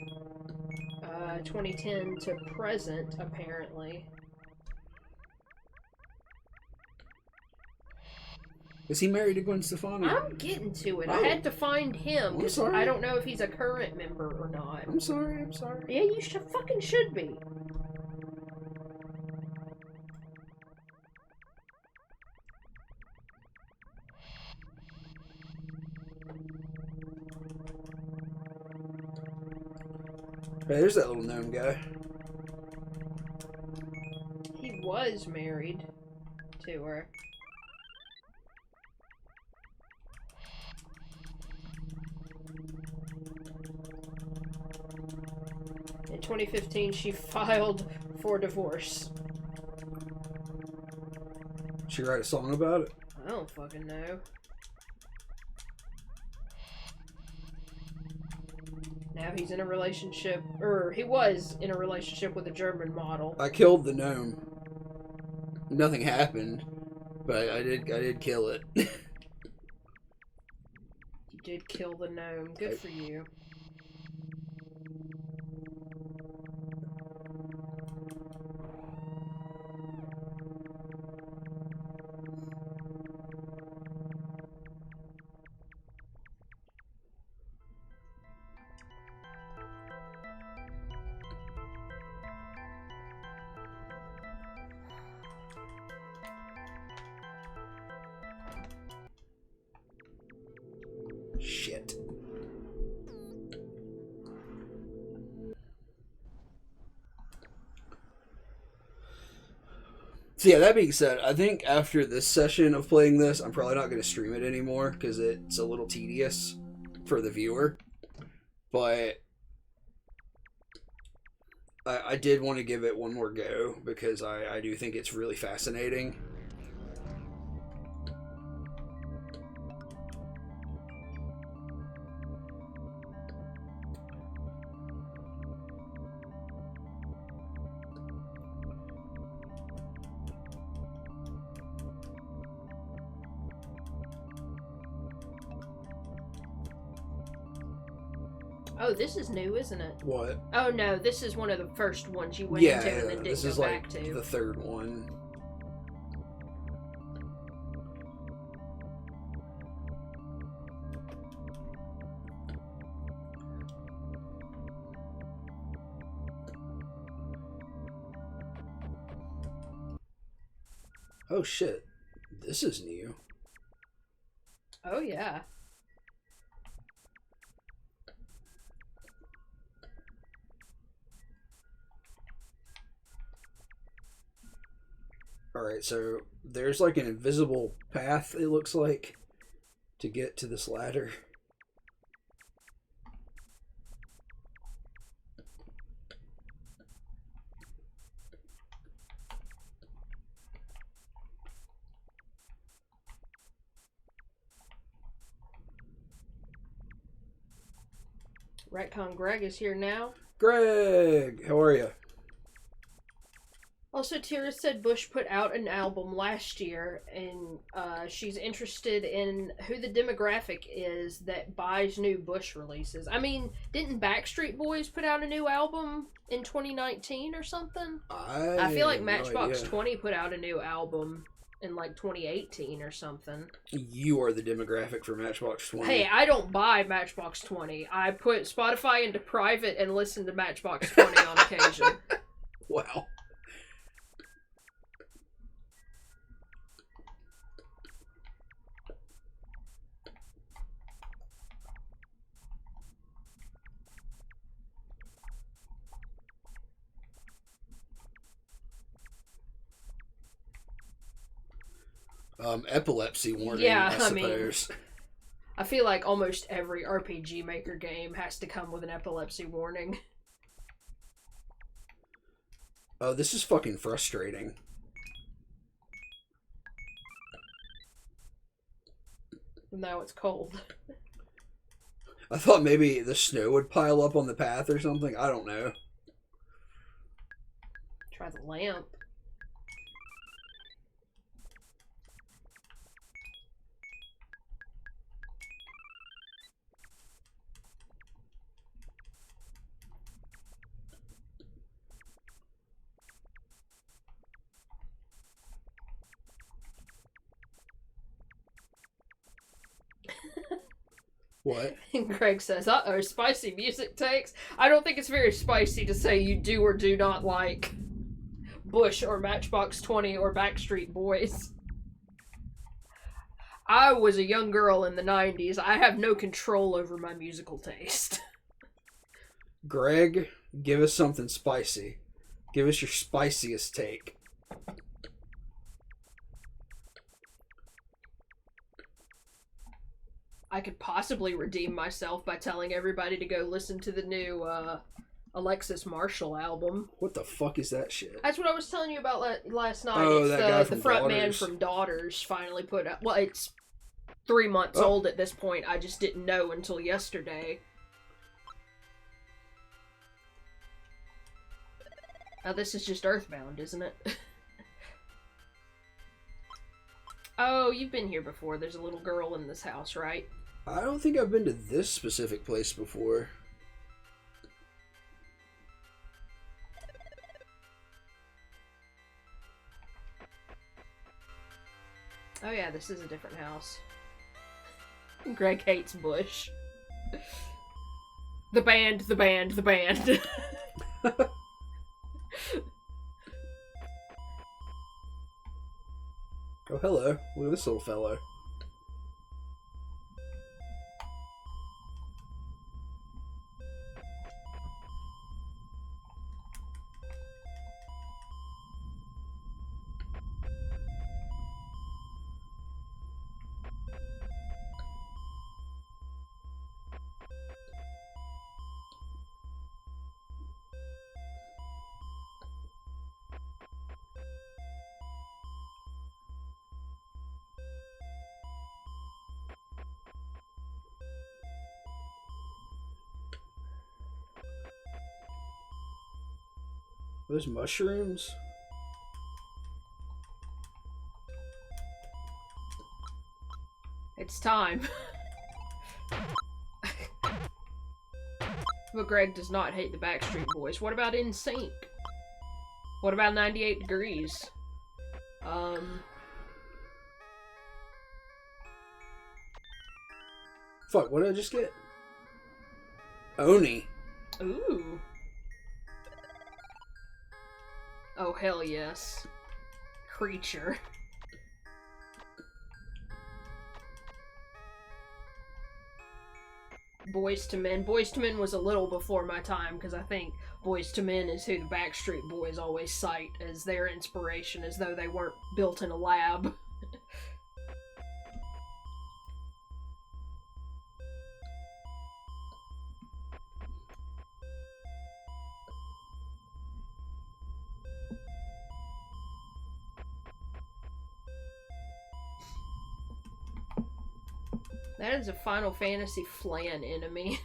2010 to present, apparently. Is he married to Gwen Stefani? I'm getting to it. Oh. I had to find him, because sorry. I don't know if he's a current member or not. I'm sorry. Yeah, you fucking should be. Hey, there's that little gnome guy. He was married to her. In 2015, she filed for divorce. She write a song about it? I don't fucking know. Now he's in a relationship, or he was in a relationship with a German model. I killed the gnome. Nothing happened, but I did kill it. You did kill the gnome. Good for you. Shit. So yeah, that being said, I think after this session of playing this, I'm probably not going to stream it anymore because it's a little tedious for the viewer. But I did want to give it one more go because I do think it's really fascinating. Oh, this is new, isn't it? What? Oh no, this is one of the first ones you went Yeah, into and then this didn't is go like back to. the third one. Oh shit, this is new. Oh yeah. Alright, so there's like an invisible path, it looks like, to get to this ladder. Retcon Greg is here now. Greg, how are you? Also, Tira said Bush put out an album last year, and she's interested in who the demographic is that buys new Bush releases. I mean, didn't Backstreet Boys put out a new album in 2019 or something? I feel like Matchbox 20 put out a new album in like 2018 or something. You are the demographic for Matchbox 20. Hey, I don't buy Matchbox 20. I put Spotify into private and listen to Matchbox 20 on occasion. Wow. Epilepsy warning, Yeah, I suppose. I feel like almost every RPG Maker game has to come with an epilepsy warning. Oh, this is fucking frustrating. Now it's cold. I thought maybe the snow would pile up on the path or something. I don't know. Try the lamp. What? And Greg says, uh-oh, spicy music takes. I don't think it's very spicy to say you do or do not like Bush or Matchbox 20 or Backstreet Boys. I was a young girl in the 90s. I have no control over my musical taste. Greg, give us something spicy. Give us your spiciest take. I could possibly redeem myself by telling everybody to go listen to the new Alexis Marshall album. What the fuck is that shit? That's what I was telling you about last night. Oh, It's that guy the from front man Daughters. from Daughters finally put out. Well, it's 3 months old at this point. I just didn't know until yesterday. Now this is just Earthbound, isn't it? Oh, you've been here before. There's a little girl in this house, right? I don't think I've been to this specific place before. Oh yeah, this is a different house. Greg hates Bush. The band, the band, the band. Oh, hello. Look at this little fellow. Those mushrooms? It's time. But Greg does not hate the Backstreet Boys. What about NSYNC? What about 98 Degrees? Fuck, what did I just get? Oni. Ooh. Oh, hell yes. Creature. Boys to Men. Boys to Men was a little before my time, because I think Boys to Men is who the Backstreet Boys always cite as their inspiration, as though they weren't built in a lab. That is a Final Fantasy Flan enemy.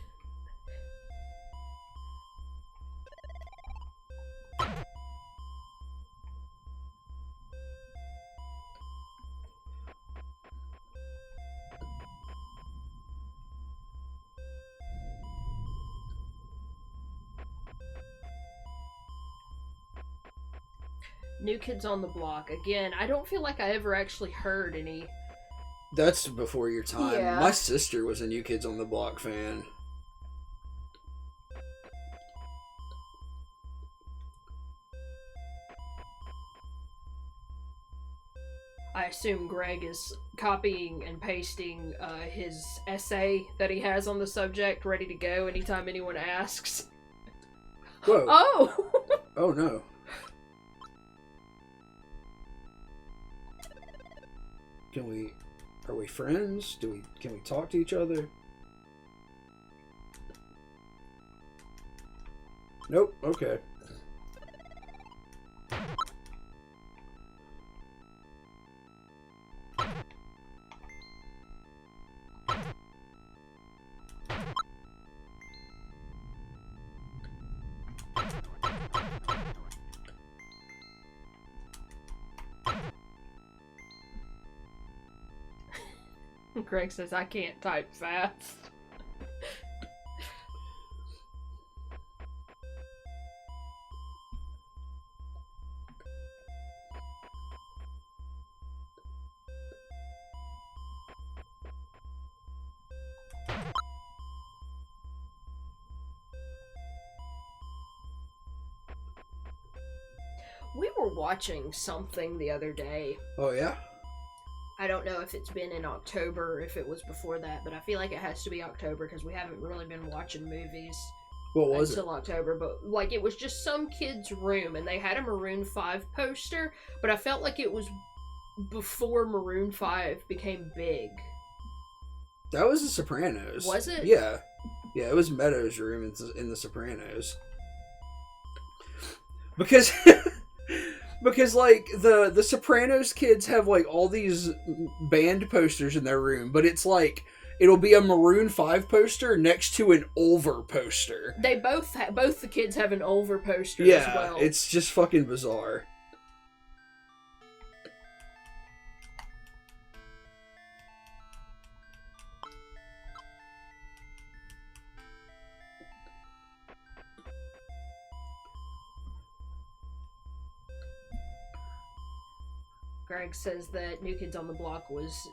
New Kids on the Block. Again, I don't feel like I ever actually heard any. That's before your time. Yeah. My sister was a New Kids on the Block fan. I assume Greg is copying and pasting his essay that he has on the subject ready to go anytime anyone asks. Whoa. Oh! Oh no. Are we friends? Can we talk to each other? Nope, okay. Greg says, I can't type fast. We were watching something the other day. Oh, yeah? I don't know if it's been in October or if it was before that, but I feel like it has to be October because we haven't really been watching movies What was until October. But like it was just some kid's room and they had a Maroon 5 poster, but I felt like it was before Maroon 5 became big. That was The Sopranos. Was it? Yeah. Yeah, it was Meadows' room in The Sopranos. Because... Because, like, the Sopranos kids have, like, all these band posters in their room, but it's like, it'll be a Maroon 5 poster next to an Ulver poster. They both the kids have an Ulver poster yeah, as well. It's just fucking bizarre. Greg says that New Kids on the Block was,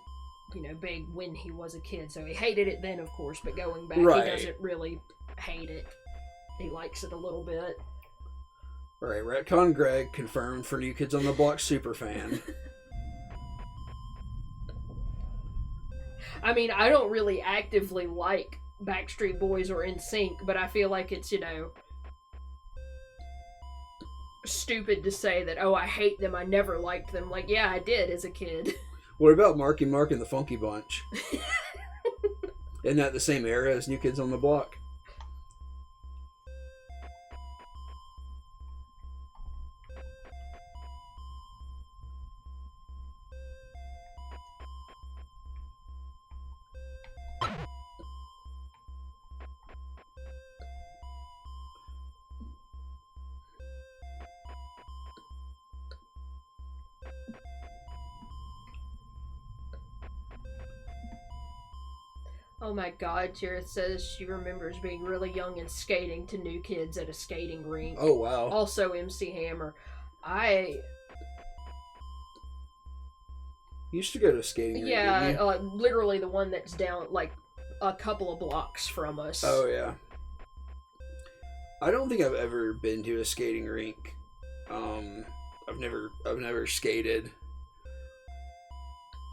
big when he was a kid, so he hated it then, of course, but going back, Right. He doesn't really hate it. He likes it a little bit. Alright, Retcon Greg confirmed for New Kids on the Block superfan. I mean, I don't really actively like Backstreet Boys or NSYNC, but I feel like it's, stupid to say that, oh, I hate them, I never liked them. Like, yeah, I did as a kid. What about Marky Mark and the Funky Bunch? Isn't that the same era as New Kids on the Block? Oh my god, Jareth says she remembers being really young and skating to New Kids at a skating rink. Oh, wow. Also MC Hammer. I used to go to a skating rink, didn't you? literally the one that's down, like, a couple of blocks from us. Oh, yeah. I don't think I've ever been to a skating rink. I've never skated.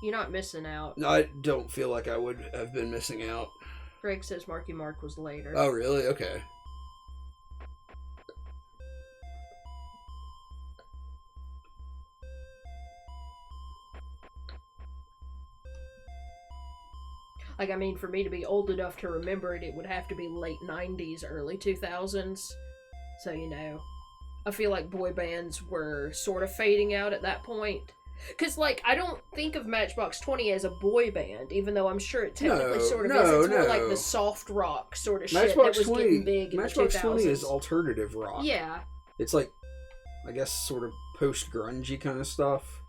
You're not missing out. No, I don't feel like I would have been missing out. Greg says Marky Mark was later. Oh, really? Okay. Like, I mean, for me to be old enough to remember it, it would have to be late 90s, early 2000s. So, I feel like boy bands were sort of fading out at that point. Because, like, I don't think of Matchbox 20 as a boy band, even though I'm sure it technically sort of is. It's more like the soft rock sort of shit that was getting big in the 2000s. Matchbox 20 is alternative rock. Yeah. It's like, I guess, sort of post-grungy kind of stuff.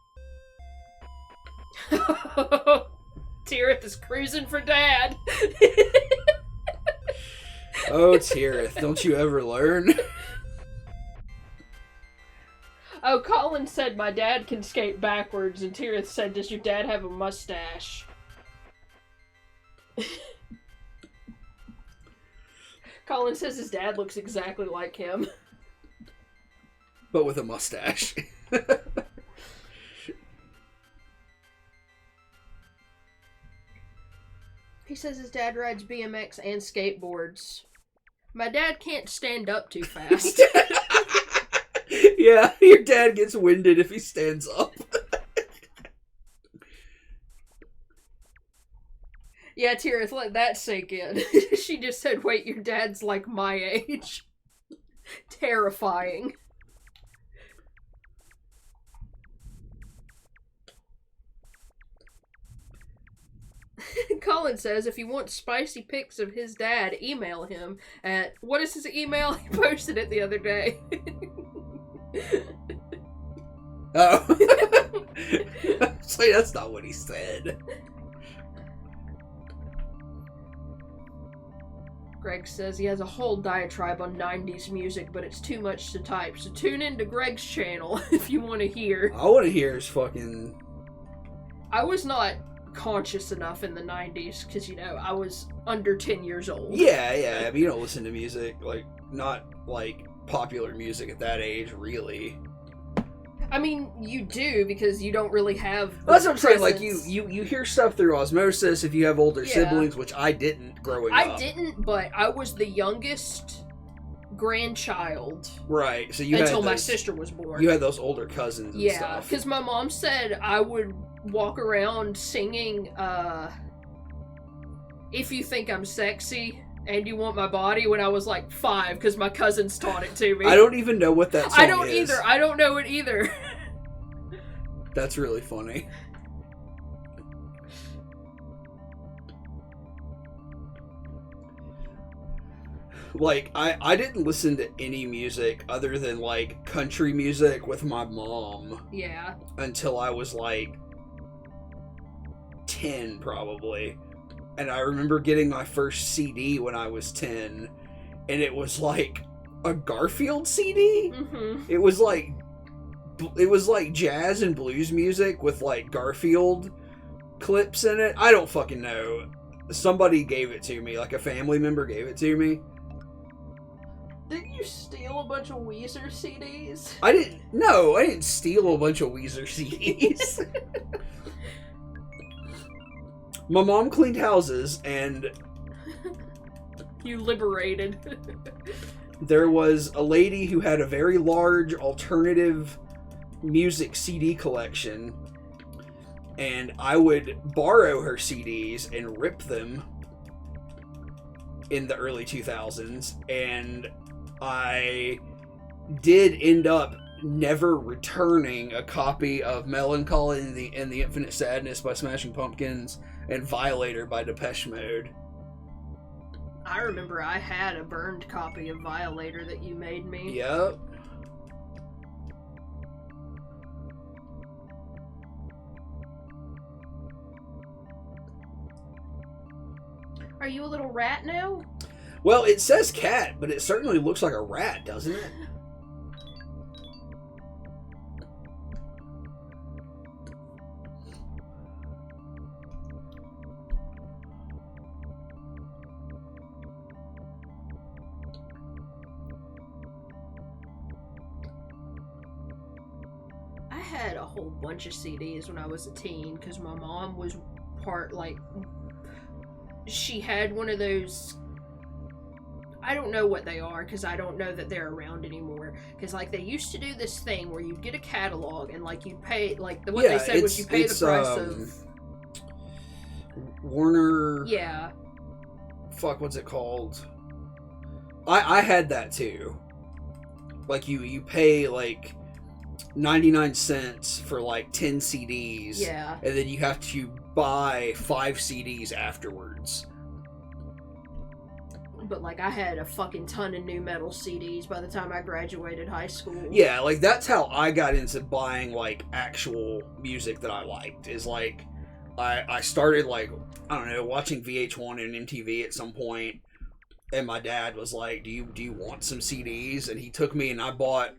Tirith is cruising for Dad. Oh, Tirith, don't you ever learn? Oh, Colin said my dad can skate backwards, and Tirith said, does your dad have a mustache? Colin says his dad looks exactly like him. But with a mustache. He says his dad rides BMX and skateboards. My dad can't stand up too fast. Yeah, your dad gets winded if he stands up. Yeah, Tirith, let that sink in. She just said, wait, your dad's like my age. Terrifying. Colin says if you want spicy pics of his dad, email him at... What is his email? He posted it the other day. Oh. So that's not what he said. Greg says he has a whole diatribe on 90s music, but it's too much to type, so tune into Greg's channel if you want to hear. I want to hear his fucking... I was not conscious enough in the 90s, because, you know, I was under 10 years old. Yeah, I mean, you don't listen to music, like, not, like, popular music at that age, really. I mean, you do, because you don't really have... That's what I'm saying, like, you hear stuff through osmosis if you have older siblings, which I didn't growing up. I didn't, but I was the youngest grandchild. Right, so you until had my sister was born. You had those older cousins and stuff. Yeah, because my mom said I would walk around singing, If You Think I'm Sexy and You Want My Body when I was like 5, because my cousins taught it to me. I don't even know what that song is. I don't either. I don't know it either. That's really funny. Like, I didn't listen to any music other than, like, country music with my mom. Yeah. Until I was, like, 10, probably. And I remember getting my first CD when I was 10, and it was, like, a Garfield CD? Mm-hmm. It was like jazz and blues music with, like, Garfield clips in it. I don't fucking know. Somebody gave it to me, like a family member gave it to me. Didn't you steal a bunch of Weezer CDs? I didn't steal a bunch of Weezer CDs. My mom cleaned houses, and you liberated. There was a lady who had a very large alternative music CD collection, and I would borrow her CDs and rip them in the early 2000s, and I did end up never returning a copy of Melancholy and the Infinite Sadness by Smashing Pumpkins and Violator by Depeche Mode. I remember I had a burned copy of Violator that you made me. Yep. Are you a little rat now? Well, it says cat, but it certainly looks like a rat, doesn't it? I had a whole bunch of CDs when I was a teen, because my mom was she had one of those, I don't know what they are, because I don't know that they're around anymore, because, like, they used to do this thing where you get a catalog, and, like, you pay, like, what they said was you pay the price of... Warner... Yeah. Fuck, what's it called? I had that, too. Like, you pay, like, 99 cents for, like, 10 CDs. Yeah. And then you have to buy 5 CDs afterwards. But, like, I had a fucking ton of new metal CDs by the time I graduated high school. Yeah, like, that's how I got into buying, like, actual music that I liked. Is, like, I started, like, I don't know, watching VH1 and MTV at some point, and my dad was like, do you want some CDs? And he took me, and I bought,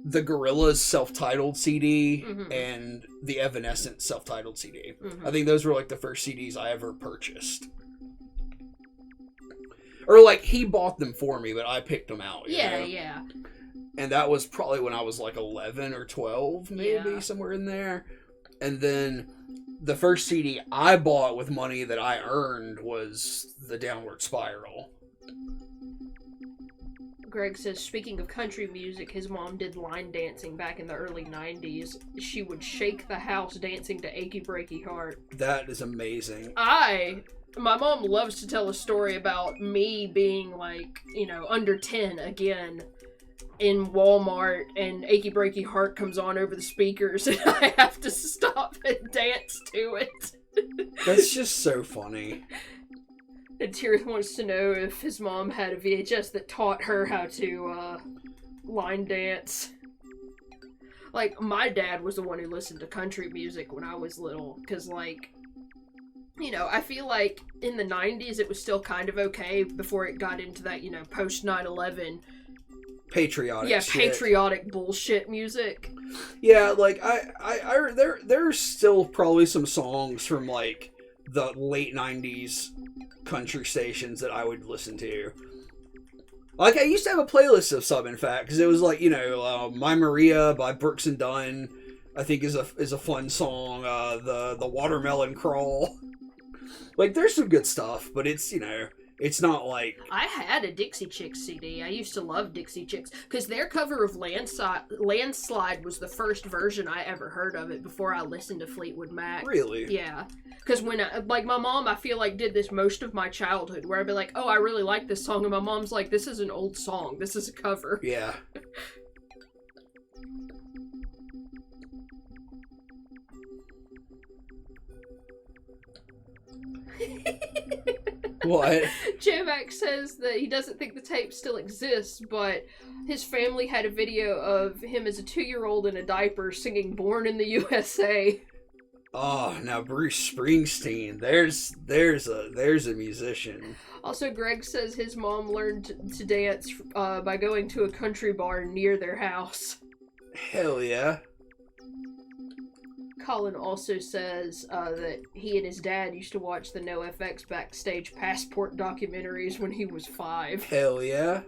the Gorillaz self-titled CD and the Evanescence self-titled CD. I think those were, like, the first CDs I ever purchased. Or, like, he bought them for me, but I picked them out. You know? Yeah. And that was probably when I was, like, 11 or 12, maybe, somewhere in there. And then the first CD I bought with money that I earned was The Downward Spiral. Greg says, speaking of country music, his mom did line dancing back in the early 90s. She would shake the house dancing to Achy Breaky Heart. That is amazing. My mom loves to tell a story about me being, like, you know, under 10 again in Walmart, and Achy Breaky Heart comes on over the speakers, and I have to stop and dance to it. That's just so funny. And Tira wants to know if his mom had a VHS that taught her how to line dance. Like, my dad was the one who listened to country music when I was little, because, like, you know, I feel like in the 90s it was still kind of okay before it got into that, you know, post 9/11 patriotic shit. patriotic bullshit music. Yeah, like there's still probably some songs from like the late 90s country stations that I would listen to. Like I used to have a playlist of some, in fact, because it was like, you know, My Maria by Brooks and Dunn, I think is a fun song. The Watermelon Crawl. Like there's some good stuff, but it's, you know, it's not like... I had a Dixie Chicks CD. I used to love Dixie Chicks because their cover of Landslide was the first version I ever heard of it before I listened to Fleetwood Mac. Really? Yeah. Because when, like, my mom, I feel like, did this most of my childhood, where I'd be like, oh, I really like this song, and my mom's like, this is an old song. This is a cover. Yeah. What? J-Mac says that he doesn't think the tape still exists, but his family had a video of him as a 2-year-old in a diaper singing Born in the USA. Oh, now Bruce Springsteen. There's a musician. Also, Greg says his mom learned to dance by going to a country bar near their house. Hell yeah. Colin also says that he and his dad used to watch the NoFX Backstage Passport documentaries when he was 5. Hell yeah.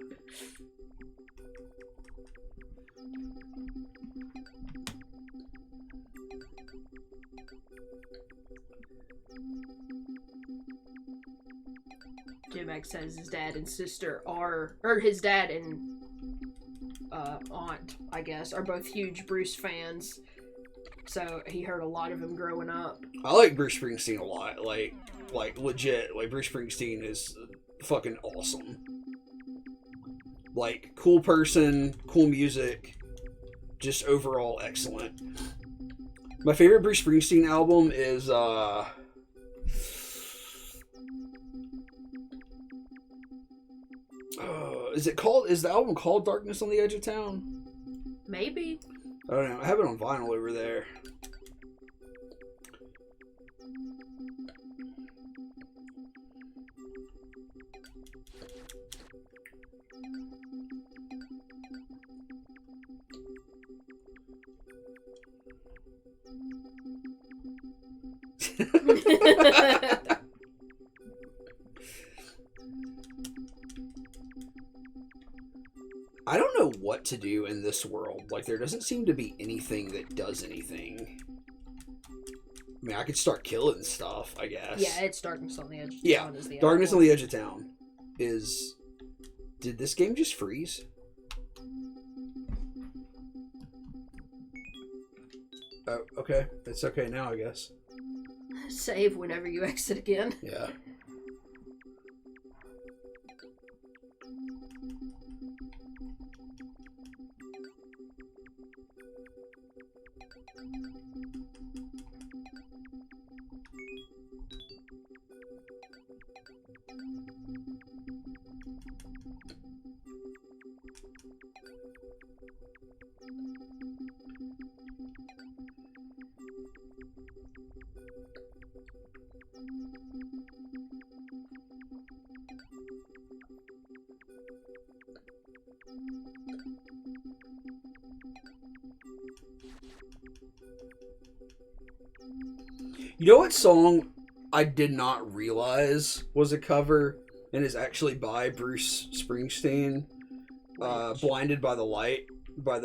J-Mac says his dad and sister are, or his dad and aunt, I guess, are both huge Bruce fans. So he heard a lot of him growing up. I like Bruce Springsteen a lot. Like legit. Like Bruce Springsteen is fucking awesome. Like cool person, cool music, just overall excellent. My favorite Bruce Springsteen album is is the album called Darkness on the Edge of Town? Maybe. I don't know. I have it on vinyl over there. I don't know what to do in this world. Like, there doesn't seem to be anything that does anything. I mean, I could start killing stuff, I guess. Yeah, it's Darkness on the Edge of Yeah, Town. Is the Darkness album. on the Edge of Town is... Did this game just freeze? Oh, okay. It's okay now, I guess. Save whenever you exit again. Yeah. You know what song I did not realize was a cover and is actually by Bruce Springsteen? Blinded by the Light by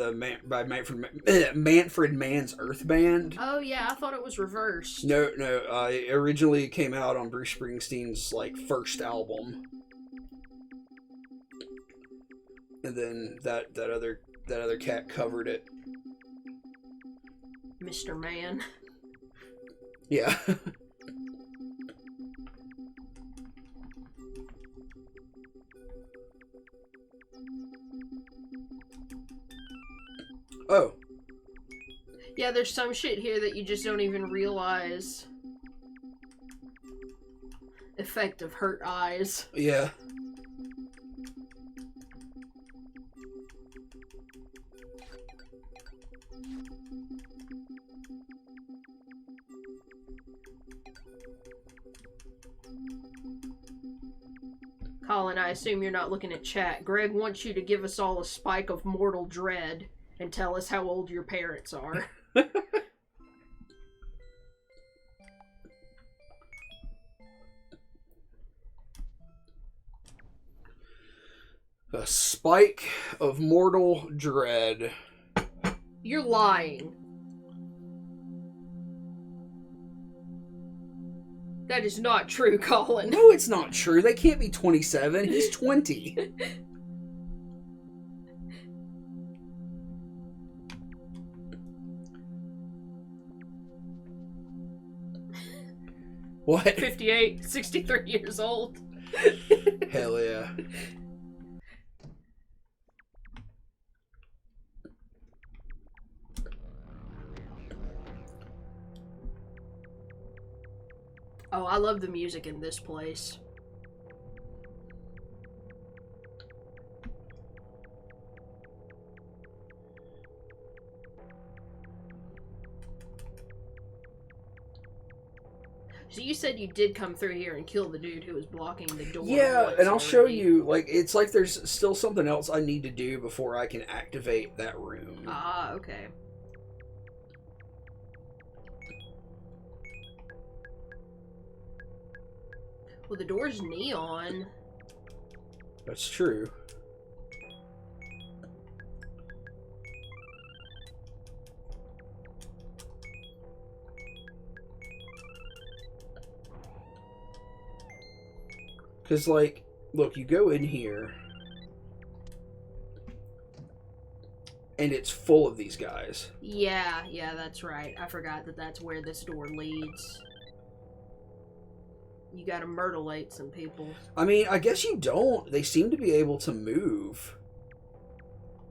Manfred Mann's Earth Band. Oh yeah, I thought it was reversed. No, it originally came out on Bruce Springsteen's like first album, and then that other cat covered it. Mr. Man. Yeah. Oh. Yeah, there's some shit here that you just don't even realize. Effect of hurt eyes. Yeah. Colin, I assume you're not looking at chat. Greg wants you to give us all a spike of mortal dread and tell us how old your parents are. A spike of mortal dread. You're lying. That is not true, Colin. No, it's not true. They can't be 27. He's 20. What? 58, 63 years old. Hell yeah. Oh, I love the music in this place. So you said you did come through here and kill the dude who was blocking the door. Yeah, and I'll show you, like, it's like there's still something else I need to do before I can activate that room. Ah, okay. Well, the door's neon. That's true. Because, like, look, you go in here, and it's full of these guys. Yeah, that's right. I forgot that that's where this door leads. You gotta myrtleate some people. I mean, I guess you don't. They seem to be able to move.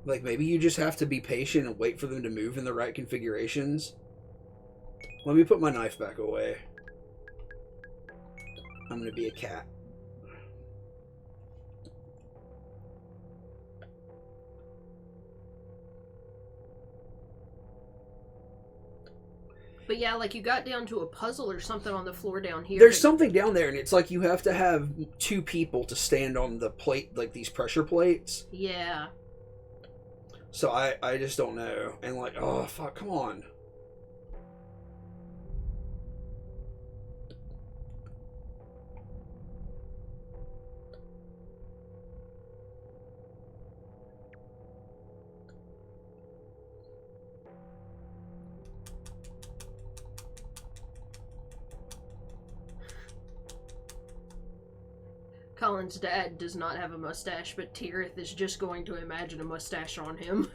Like, maybe you just have to be patient and wait for them to move in the right configurations. Let me put my knife back away. I'm gonna be a cat. But yeah, like you got down to a puzzle or something on the floor down here. There's something down there, and it's like you have to have 2 people to stand on the plate, like these pressure plates. Yeah. So I just don't know. And like, oh, fuck, come on. Colin's dad does not have a mustache, but Tirith is just going to imagine a mustache on him.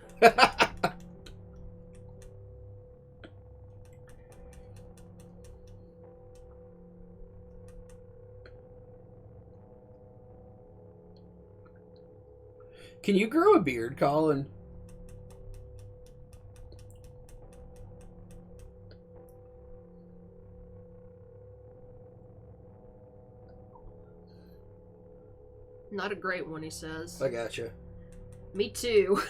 Can you grow a beard, Colin? Not a great one, he says. I gotcha. Me too.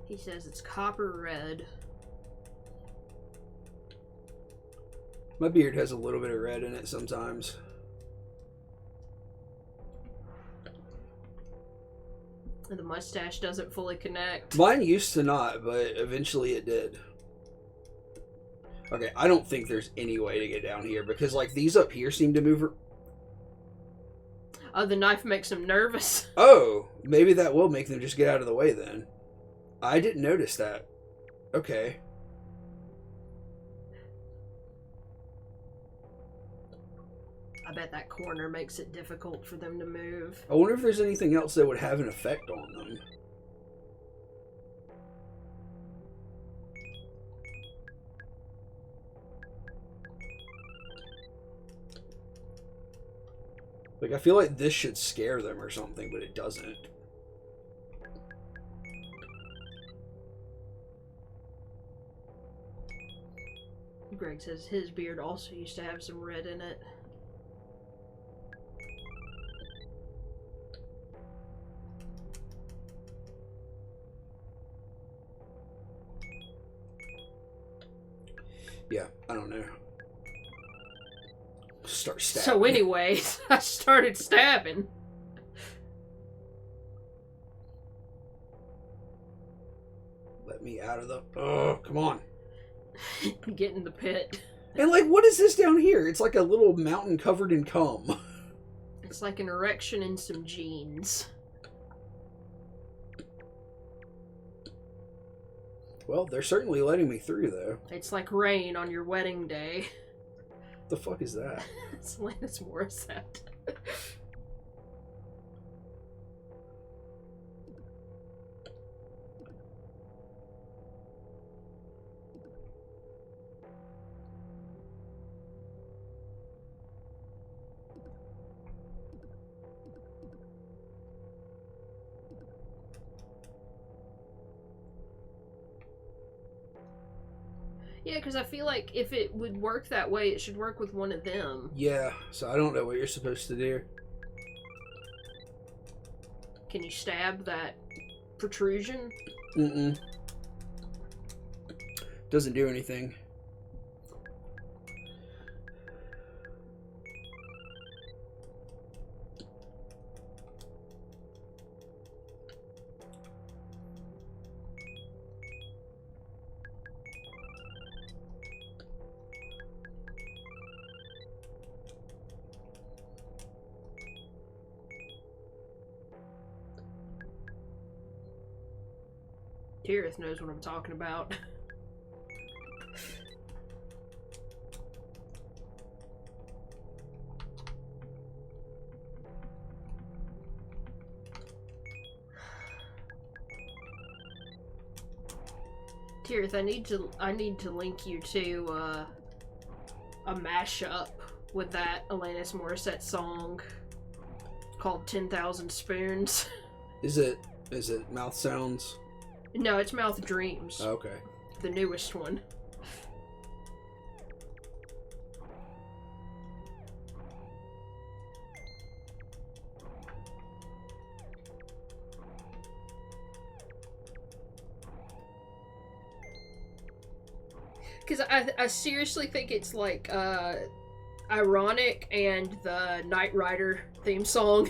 He says it's copper red. My beard has a little bit of red in it sometimes. And the mustache doesn't fully connect. Mine used to not, but eventually it did. Okay, I don't think there's any way to get down here because, like, these up here seem to move. Oh, the knife makes him nervous. Oh, maybe that will make them just get out of the way then. I didn't notice that. Okay. I bet that corner makes it difficult for them to move. I wonder if there's anything else that would have an effect on them. Like, I feel like this should scare them or something, but it doesn't. Greg says his beard also used to have some red in it. Yeah, I don't know. start stabbing. So anyways, I started stabbing. Let me out of the... Oh, come on. Get in the pit. And, like, what is this down here? It's like a little mountain covered in cum. It's like an erection and some jeans. Well, they're certainly letting me through, though. It's like rain on your wedding day. What the fuck is that? It's Alanis Morissette. Yeah, because I feel like if it would work that way, it should work with one of them. Yeah, so I don't know what you're supposed to do. Can you stab that protrusion? Mm-mm. Doesn't do anything. Tirith knows what I'm talking about. Tirith, I need to link you to a mashup with that Alanis Morissette song called 10,000 Spoons. Is it mouth sounds? No, it's Mouth Dreams. Okay. The newest one. Because I seriously think it's like ironic and the Knight Rider theme song.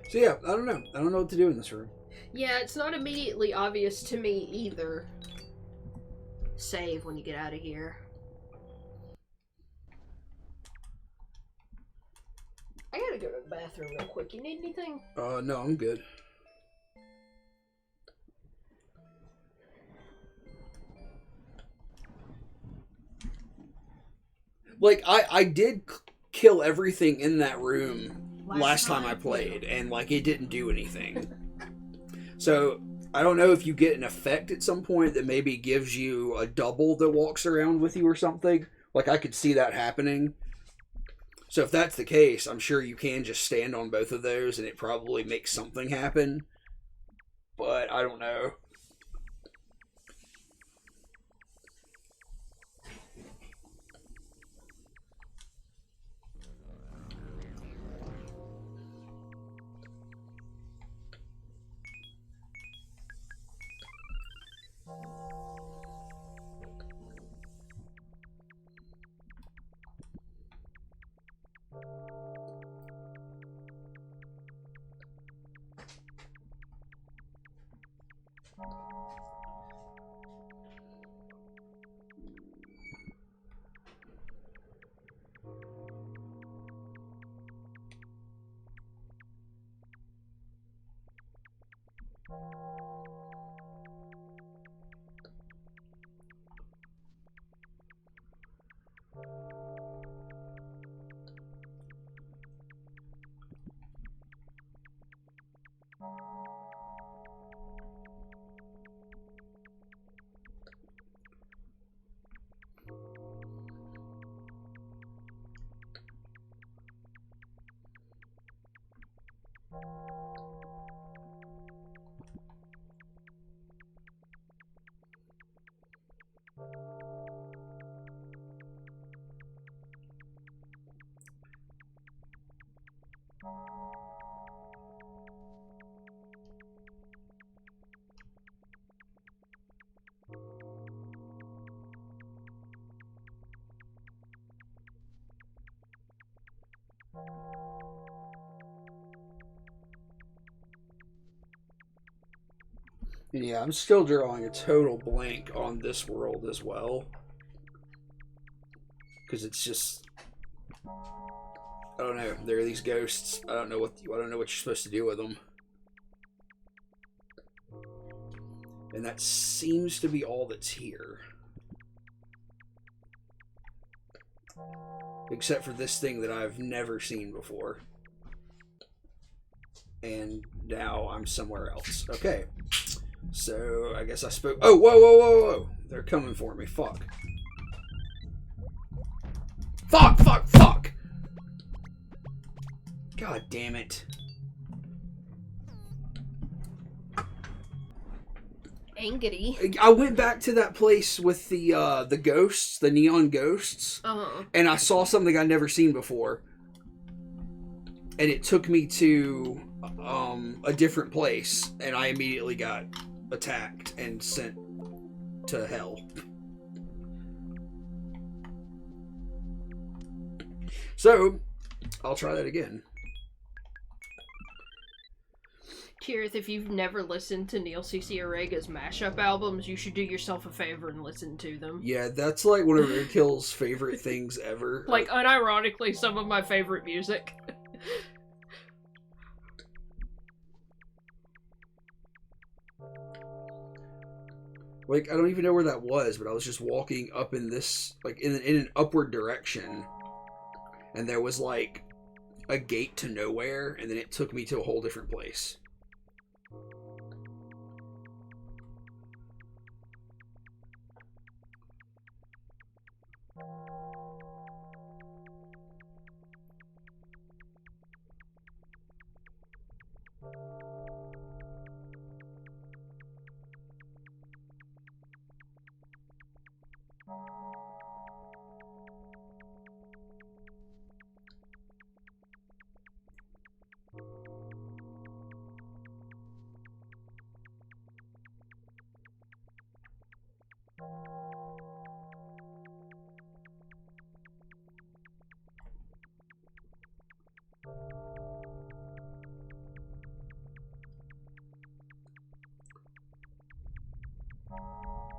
So yeah, I don't know. I don't know what to do in this room. Yeah, it's not immediately obvious to me either. Save when you get out of here. I gotta go to the bathroom real quick. You need anything? No, I'm good. Like, I did kill everything in that room last time I played, and, like, it didn't do anything. So, I don't know if you get an effect at some point that maybe gives you a double that walks around with you or something. Like, I could see that happening. So if that's the case, I'm sure you can just stand on both of those and it probably makes something happen. But I don't know. Yeah, I'm still drawing a total blank on this world as well. Because it's just, I don't know. There are these ghosts. I don't know what you're supposed to do with them. And that seems to be all that's here. Except for this thing that I've never seen before. And now I'm somewhere else. Okay. So, I guess I spoke... Oh, whoa, whoa, whoa, whoa. They're coming for me. Fuck. Fuck, fuck, fuck! God damn it. Angry. I went back to that place with the ghosts, the neon ghosts, and I saw something I'd never seen before. And it took me to a different place, and I immediately got attacked and sent to hell. So, I'll try that again. Kirith, if you've never listened to Neil C.C. Orega's mashup albums, you should do yourself a favor and listen to them. Yeah, that's like one of Roadkill's favorite things ever. Like, unironically, some of my favorite music. Like, I don't even know where that was, but I was just walking up in this, like, in an upward direction, and there was, like, a gate to nowhere, and then it took me to a whole different place.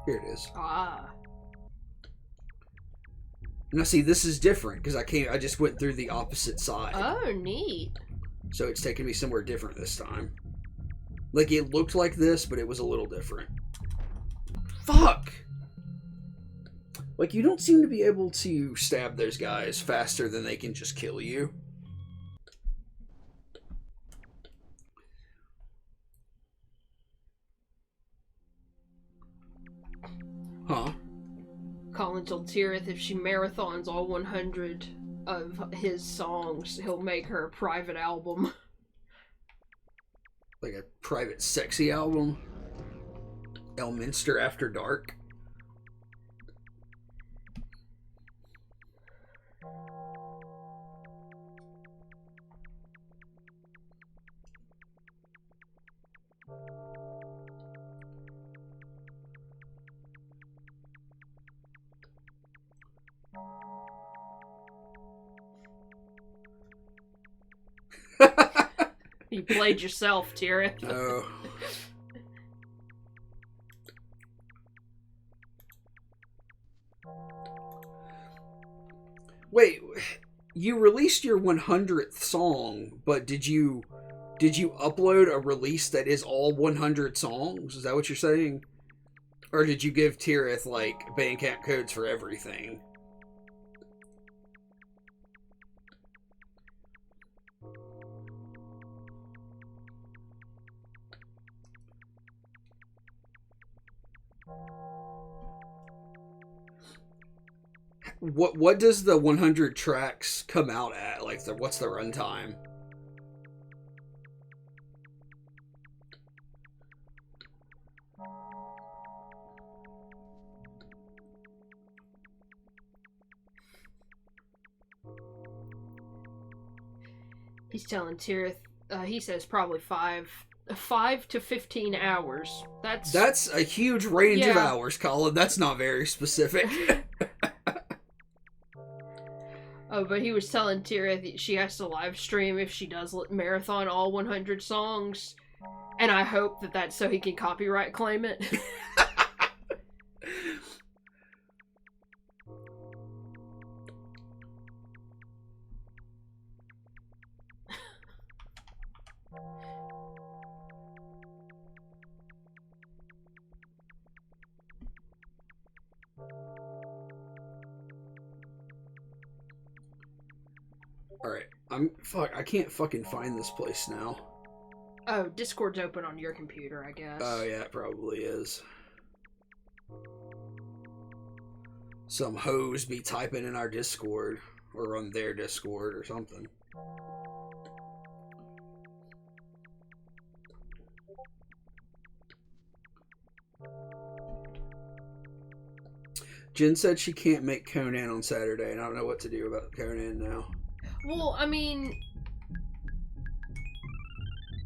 Here it is. Ah. Now see, this is different, because I just went through the opposite side. Oh, neat. So it's taken me somewhere different this time. Like, it looked like this, but it was a little different. Fuck! Like, you don't seem to be able to stab those guys faster than they can just kill you. Huh? Colin told Tirith if she marathons all 100 of his songs, he'll make her a private album. Like a private sexy album? Elminster After Dark? You played yourself, Tirith. Oh. Wait, you released your 100th song, but did you upload a release that is all 100 songs? Is that what you're saying? Or did you give Tirith, like, Bandcamp codes for everything? What does the 100 tracks come out at? Like, what's the runtime? He's telling Tirith, he says probably 5 to 15 hours. That's a huge range of hours, Colin. That's not very specific. Oh, but he was telling Tirith she has to live stream if she does marathon all 100 songs. And I hope that that's so he can copyright claim it. Alright, I can't fucking find this place now. Oh, Discord's open on your computer, I guess. Oh yeah, it probably is. Some hoes be typing in our Discord, or on their Discord, or something. Jen said she can't make Conan on Saturday, and I don't know what to do about Conan now. Well, I mean,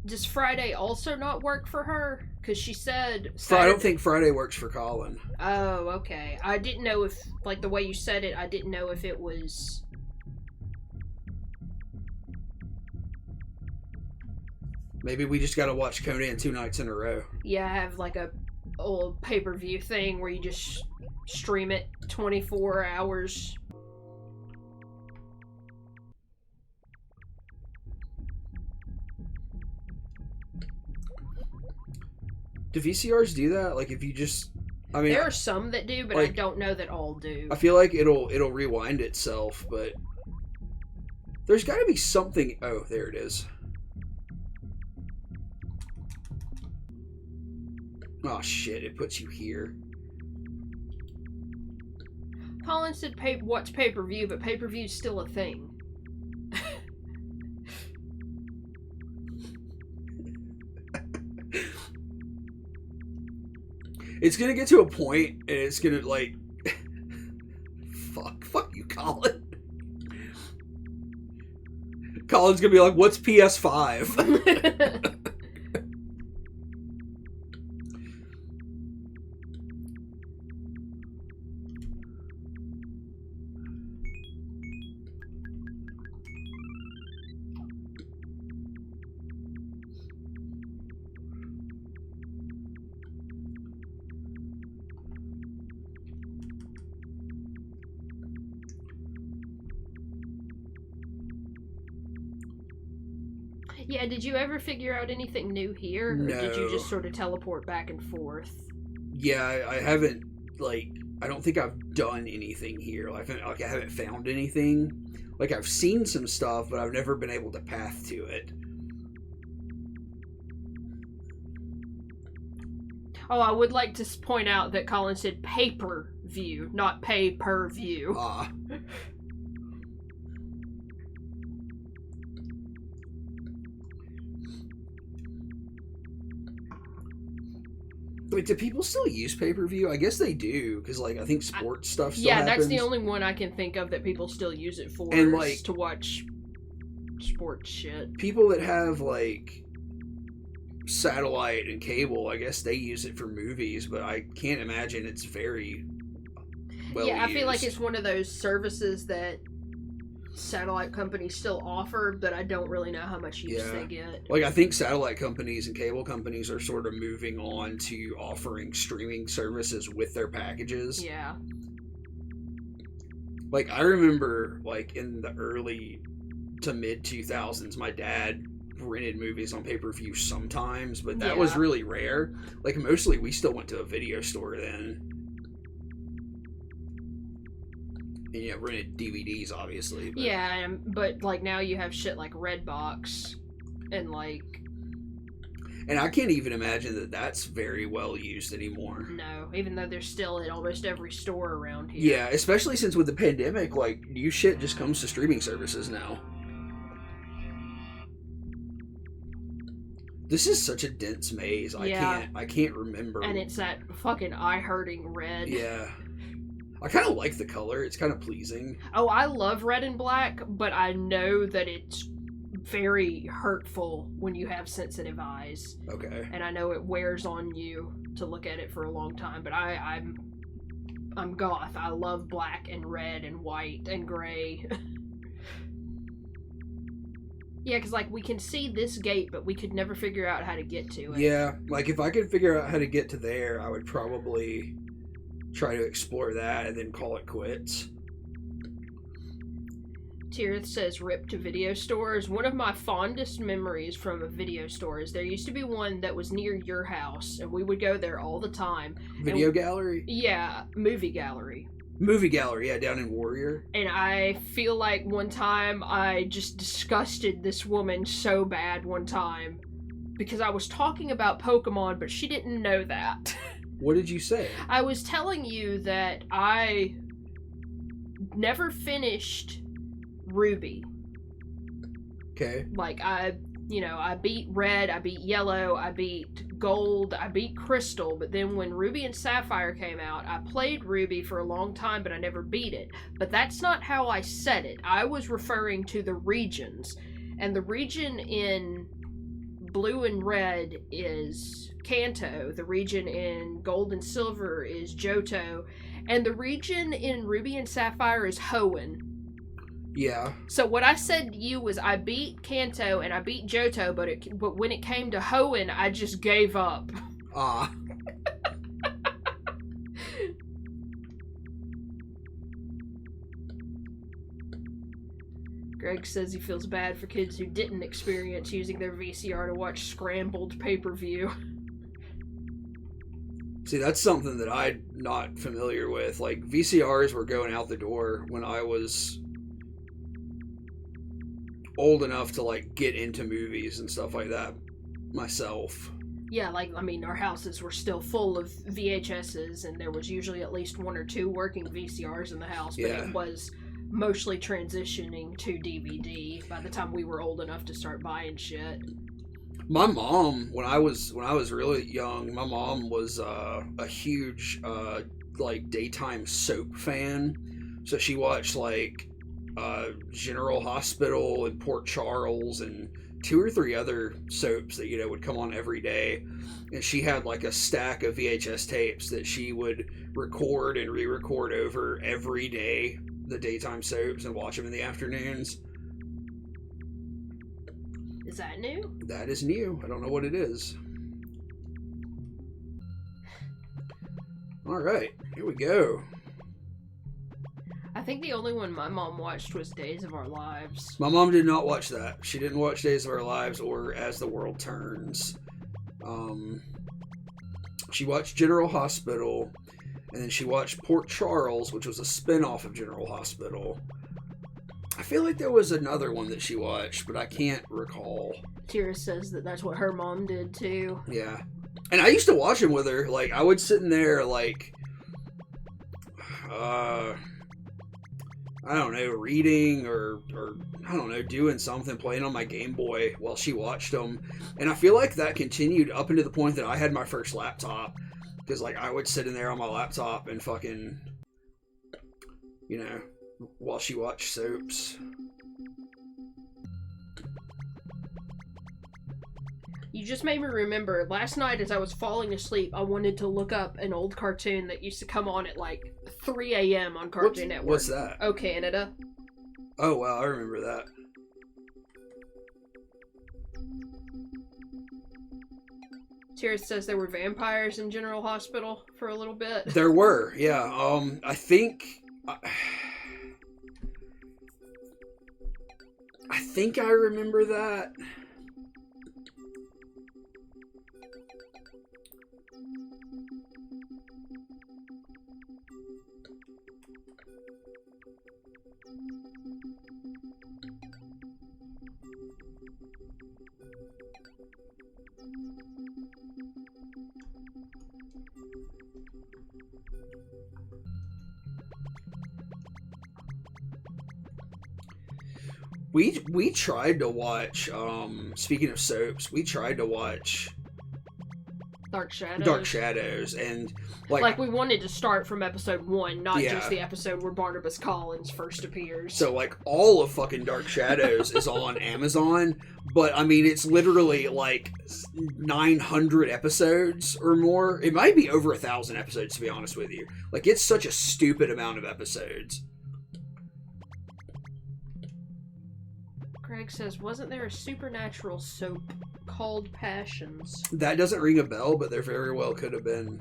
does Friday also not work for her? Because she said Saturday... I don't think Friday works for Colin. Oh, okay. I didn't know if, like, the way you said it, I didn't know if it was... Maybe we just gotta watch Conan 2 nights in a row. Yeah, have, like, a old pay-per-view thing where you just stream it 24 hours. Do VCRs do that? Like, if you just... I mean... There are some that do, but like, I don't know that all do. I feel like it'll rewind itself, but... There's gotta be something... Oh, there it is. Oh, shit, it puts you here. Colin said watch pay-per-view, but pay-per-view's still a thing. It's gonna get to a point, and it's gonna, like... Fuck you, Colin. Colin's gonna be like, what's PS5? Yeah, did you ever figure out anything new here? No. Or did you just sort of teleport back and forth? Yeah, I haven't, like, I don't think I've done anything here. I haven't found anything. Like, I've seen some stuff, but I've never been able to path to it. Oh, I would like to point out that Colin said pay-per-view, not pay-per-view. Like, do people still use pay-per-view? I guess they do, because, like, I think sports stuff still happens. That's the only one I can think of that people still use it for, and, like, to watch sports shit. People that have, like, satellite and cable, I guess they use it for movies, but I can't imagine it's very well used. I feel like it's one of those services that satellite companies still offer, but I don't really know how much use they get. Like, I think satellite companies and cable companies are sort of moving on to offering streaming services with their packages. Yeah. Like, I remember, like, in the early to mid 2000s, my dad rented movies on pay-per-view sometimes, but that was really rare. Like, mostly we still went to a video store then. And, yeah, rented DVDs, obviously. But... Yeah, but, like, now you have shit like Redbox and, like... And I can't even imagine that that's very well used anymore. No, even though they're still at almost every store around here. Yeah, especially since with the pandemic, like, new shit just comes to streaming services now. This is such a dense maze. I can't remember. And it's that fucking eye-hurting red. Yeah. I kind of like the color. It's kind of pleasing. Oh, I love red and black, but I know that it's very hurtful when you have sensitive eyes. Okay. And I know it wears on you to look at it for a long time, but I'm goth. I love black and red and white and gray. Yeah, because, like, we can see this gate, but we could never figure out how to get to it. Yeah, like, if I could figure out how to get to there, I would probably try to explore that and then call it quits. Tirith says, rip to video stores. One of my fondest memories from a video store is there used to be one that was near your house, and we would go there all the time. Video gallery? Yeah, movie gallery. Movie gallery, yeah, down in Warrior. And I feel like one time I just disgusted this woman so bad one time because I was talking about Pokemon, but she didn't know that. What did you say? I was telling you that I never finished Ruby. Okay. Like, I beat Red, I beat Yellow, I beat Gold, I beat Crystal, but then when Ruby and Sapphire came out, I played Ruby for a long time, but I never beat it. But that's not how I said it. I was referring to the regions, and the region in Blue and Red is Kanto, the region in Gold and Silver is Johto, and the region in Ruby and Sapphire is Hoenn. Yeah. So what I said to you was I beat Kanto and I beat Johto, but when it came to Hoenn, I just gave up. Ah. Greg says he feels bad for kids who didn't experience using their VCR to watch scrambled pay-per-view. See, that's something that I'm not familiar with. Like, VCRs were going out the door when I was old enough to, like, get into movies and stuff like that myself. Yeah, like, I mean, our houses were still full of VHSs, and there was usually at least one or two working VCRs in the house, but Yeah. It was mostly transitioning to DVD by the time we were old enough to start buying shit. My mom, when I was really young, my mom was a huge like daytime soap fan. So she watched like General Hospital and Port Charles and 2 or 3 other soaps that would come on every day. And she had like a stack of VHS tapes that she would record and re-record over every day, the daytime soaps, and watch them in the afternoons. Is that new? That is new. I don't know what it is. Alright, here we go. I think the only one my mom watched was Days of Our Lives. My mom did not watch that. She didn't watch Days of Our Lives or As the World Turns. She watched General Hospital, and then she watched Port Charles, which was a spin-off of General Hospital. I feel like there was another one that she watched, but I can't recall. Tira says that that's what her mom did too. Yeah. And I used to watch them with her. Like, I would sit in there, like, I don't know, reading or I don't know, doing something, playing on my Game Boy while she watched them. And I feel like that continued up into the point that I had my first laptop. Because, like, I would sit in there on my laptop and fucking, while she watched soaps. You just made me remember, last night as I was falling asleep, I wanted to look up an old cartoon that used to come on at like 3 a.m. on Cartoon Network. What's that? Oh, Canada. Oh, wow, I remember that. Tira says there were vampires in General Hospital for a little bit. There were, yeah. I think I remember that. We tried to watch, speaking of soaps, we tried to watch Dark Shadows, and like we wanted to start from episode 1, not just the episode where Barnabas Collins first appears. So, like, all of fucking Dark Shadows is on Amazon, but I mean, it's literally like 900 episodes or more. It might be over 1,000 episodes, to be honest with you. Like, it's such a stupid amount of episodes. Greg Greg says, wasn't there a supernatural soap called Passions? That doesn't ring a bell, but there very well could have been.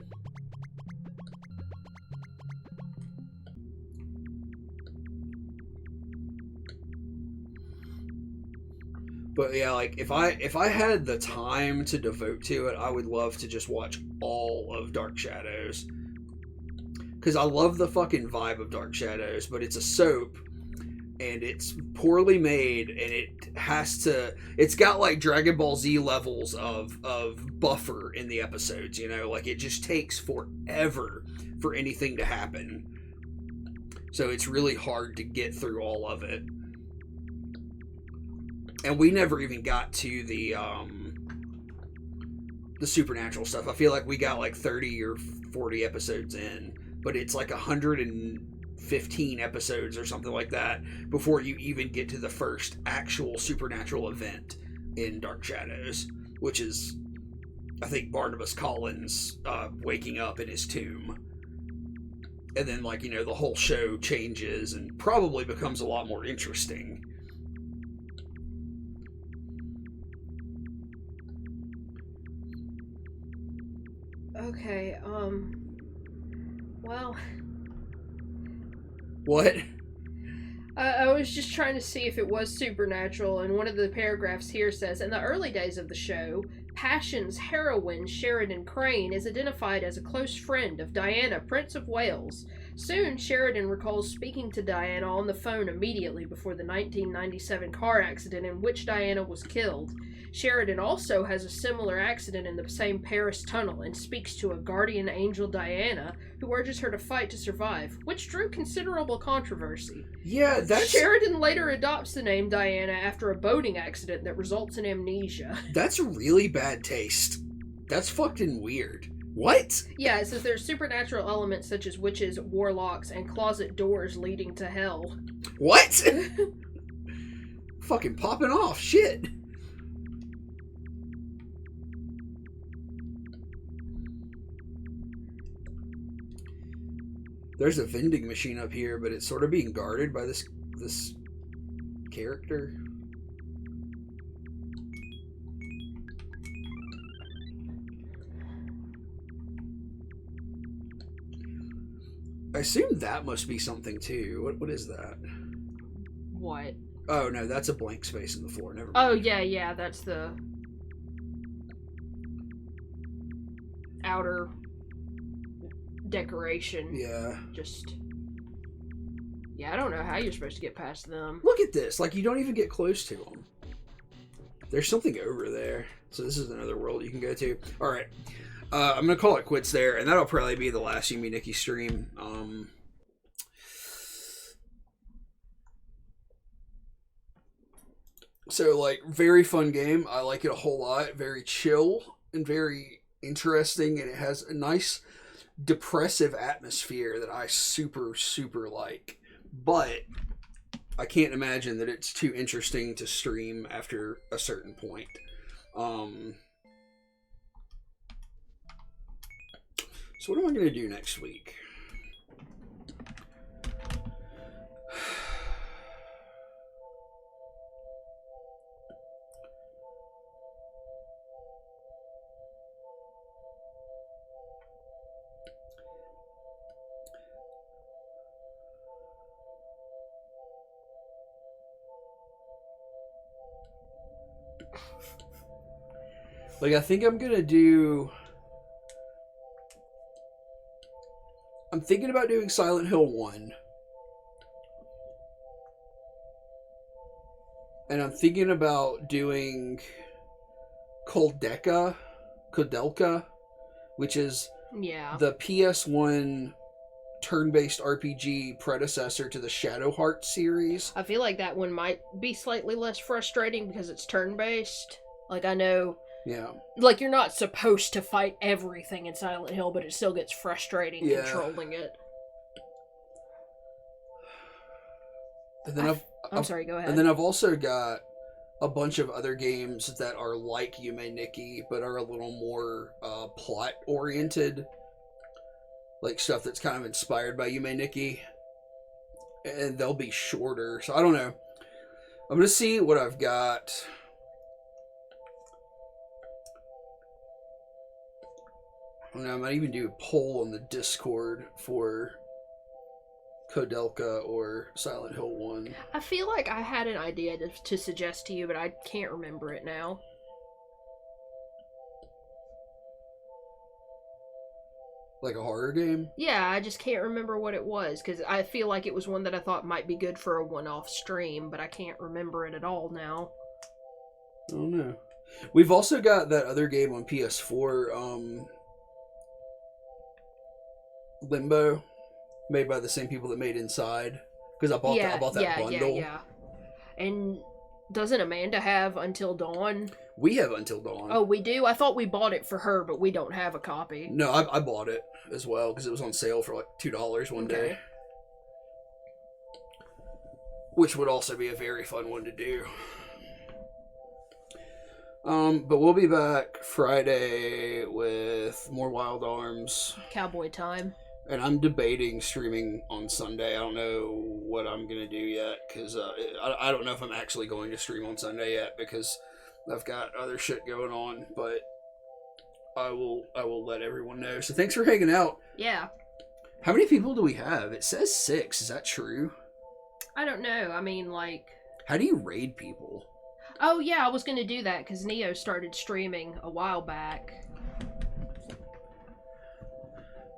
But yeah, like if I had the time to devote to it, I would love to just watch all of Dark Shadows. Because I love the fucking vibe of Dark Shadows, but it's a soap, and it's poorly made, and it's got like Dragon Ball Z levels of buffer in the episodes, you know? Like, it just takes forever for anything to happen. So it's really hard to get through all of it. And we never even got to the supernatural stuff. I feel like we got like 30 or 40 episodes in, but it's like 115 episodes or something like that before you even get to the first actual supernatural event in Dark Shadows, which is, I think, Barnabas Collins waking up in his tomb. And then, like, you know, the whole show changes and probably becomes a lot more interesting. Okay, well... What? I was just trying to see if it was supernatural, and one of the paragraphs here says, in the early days of the show, Passion's heroine, Sheridan Crane, is identified as a close friend of Diana, Prince of Wales. Soon, Sheridan recalls speaking to Diana on the phone immediately before the 1997 car accident in which Diana was killed. Sheridan also has a similar accident in the same Paris tunnel and speaks to a guardian angel, Diana, who urges her to fight to survive, which drew considerable controversy. Yeah, Sheridan later adopts the name Diana after a boating accident that results in amnesia. That's really bad taste. That's fucking weird. What? Yeah, it says there's supernatural elements such as witches, warlocks, and closet doors leading to hell. What? Fucking popping off. Shit. There's a vending machine up here, but it's sort of being guarded by this character. I assume that must be something too. What is that? What? Oh no, that's a blank space in the floor. Never mind. Oh yeah, that's the outer decoration. Yeah. I don't know how you're supposed to get past them. Look at this. Like, you don't even get close to them. There's something over there. So this is another world you can go to. Alright. I'm going to call it quits there, and that'll probably be the last Yume Nikki stream. So, like, very fun game. I like it a whole lot. Very chill and very interesting, and it has a nice depressive atmosphere that I super, super like. But I can't imagine that it's too interesting to stream after a certain point. So what am I going to do next week? Like, I think I'm thinking about doing Silent Hill 1. And I'm thinking about doing Koudelka, which is the PS1 turn-based RPG predecessor to the Shadow Heart series. I feel like that one might be slightly less frustrating because it's turn-based. Like, I know... Yeah. Like, you're not supposed to fight everything in Silent Hill, but it still gets frustrating controlling it. And then I'm sorry, go ahead. And then I've also got a bunch of other games that are like Yume Nikki, but are a little more plot-oriented. Like, stuff that's kind of inspired by Yume Nikki. And they'll be shorter, so I don't know. I'm gonna see what I've got. I don't know, I might even do a poll on the Discord for Kodelka or Silent Hill 1. I feel like I had an idea to suggest to you, but I can't remember it now. Like a horror game? Yeah, I just can't remember what it was, because I feel like it was one that I thought might be good for a one-off stream, but I can't remember it at all now. I don't know. We've also got that other game on PS4, Limbo, made by the same people that made Inside. Because I bought that bundle. Yeah. And doesn't Amanda have Until Dawn? We have Until Dawn. Oh, we do? I thought we bought it for her, but we don't have a copy. No, I bought it as well because it was on sale for like $2 one day. Which would also be a very fun one to do. But we'll be back Friday with more Wild Arms. Cowboy time. And I'm debating streaming on Sunday. I don't know what I'm going to do yet because I don't know if I'm actually going to stream on Sunday yet because I've got other shit going on, but I will let everyone know. So thanks for hanging out. Yeah. How many people do we have? It says 6. Is that true? I don't know. I mean, like... How do you raid people? Oh, yeah, I was going to do that because Neo started streaming a while back.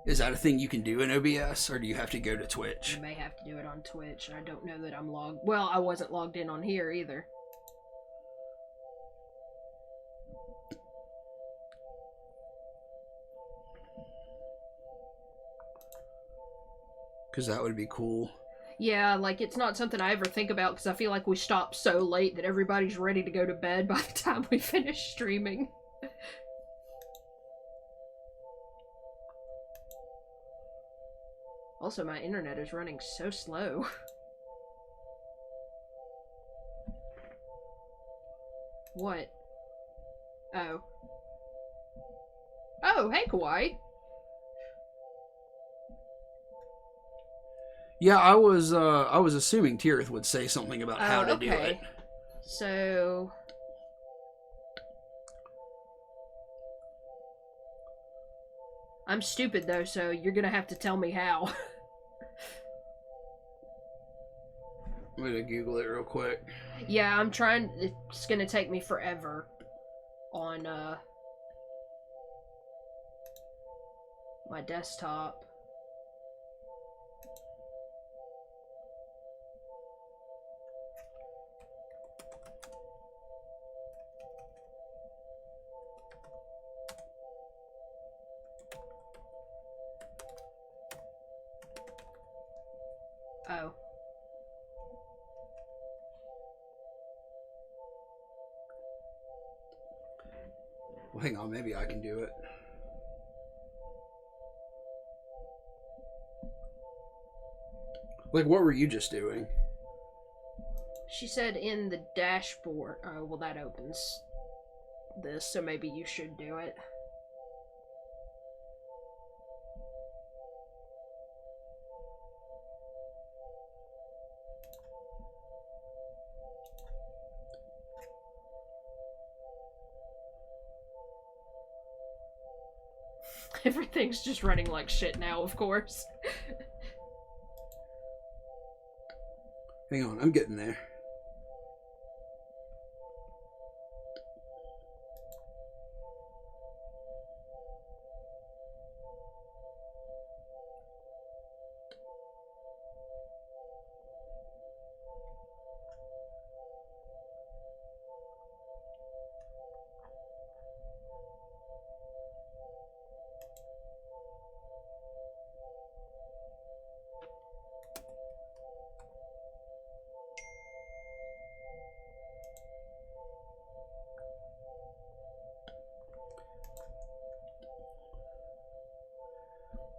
Is that a thing you can do in OBS, or do you have to go to Twitch? I may have to do it on Twitch. I don't know that I'm logged... Well, I wasn't logged in on here either. Because that would be cool. Yeah, like, it's not something I ever think about because I feel like we stop so late that everybody's ready to go to bed by the time we finish streaming. Also, my internet is running so slow. What? Oh. Oh, hey, Kawaii. Yeah, I was assuming Tirith would say something about how to do it. So... I'm stupid, though, so you're gonna have to tell me how. I'm gonna Google it real quick. Yeah, I'm trying... It's gonna take me forever on, my desktop. Oh. Well, hang on, maybe I can do it. Like, what were you just doing? She said in the dashboard. Oh, well, that opens this, so maybe you should do it. Everything's just running like shit now, of course. Hang on, I'm getting there.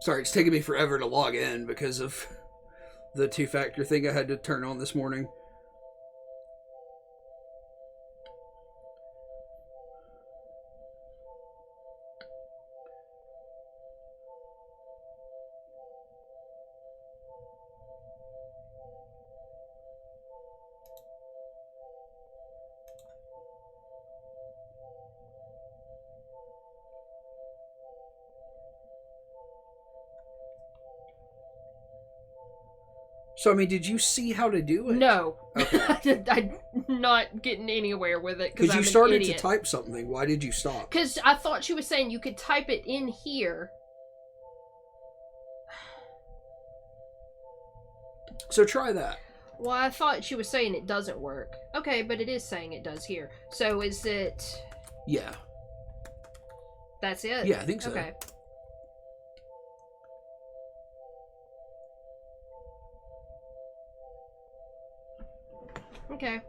Sorry, it's taking me forever to log in because of the two-factor thing I had to turn on this morning. So, I mean, did you see how to do it? No. Okay. I'm not getting anywhere with it Because because you started to type something. Why did you stop? Because I thought she was saying you could type it in here. So try that. Well, I thought she was saying it doesn't work. Okay, but it is saying it does here. So is it... Yeah. That's it? Yeah, I think so. Okay. Okay.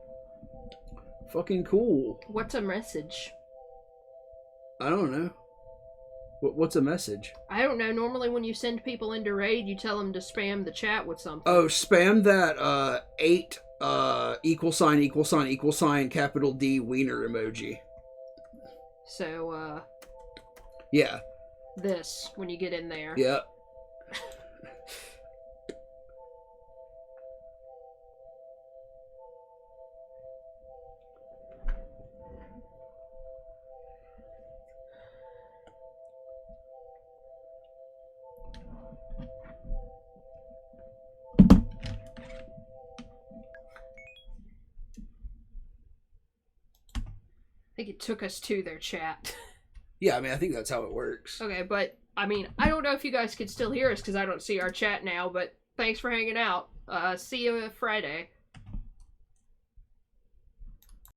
Fucking cool. What's a message? I don't know. What's a message? I don't know. Normally when you send people into raid, you tell them to spam the chat with something. Oh, spam that 8 == capital D wiener emoji. So, Yeah. this, when you get in there. Yeah. I think it took us to their chat. Yeah, I mean, I think that's how it works. Okay, but, I mean, I don't know if you guys can still hear us because I don't see our chat now, but thanks for hanging out. See you Friday.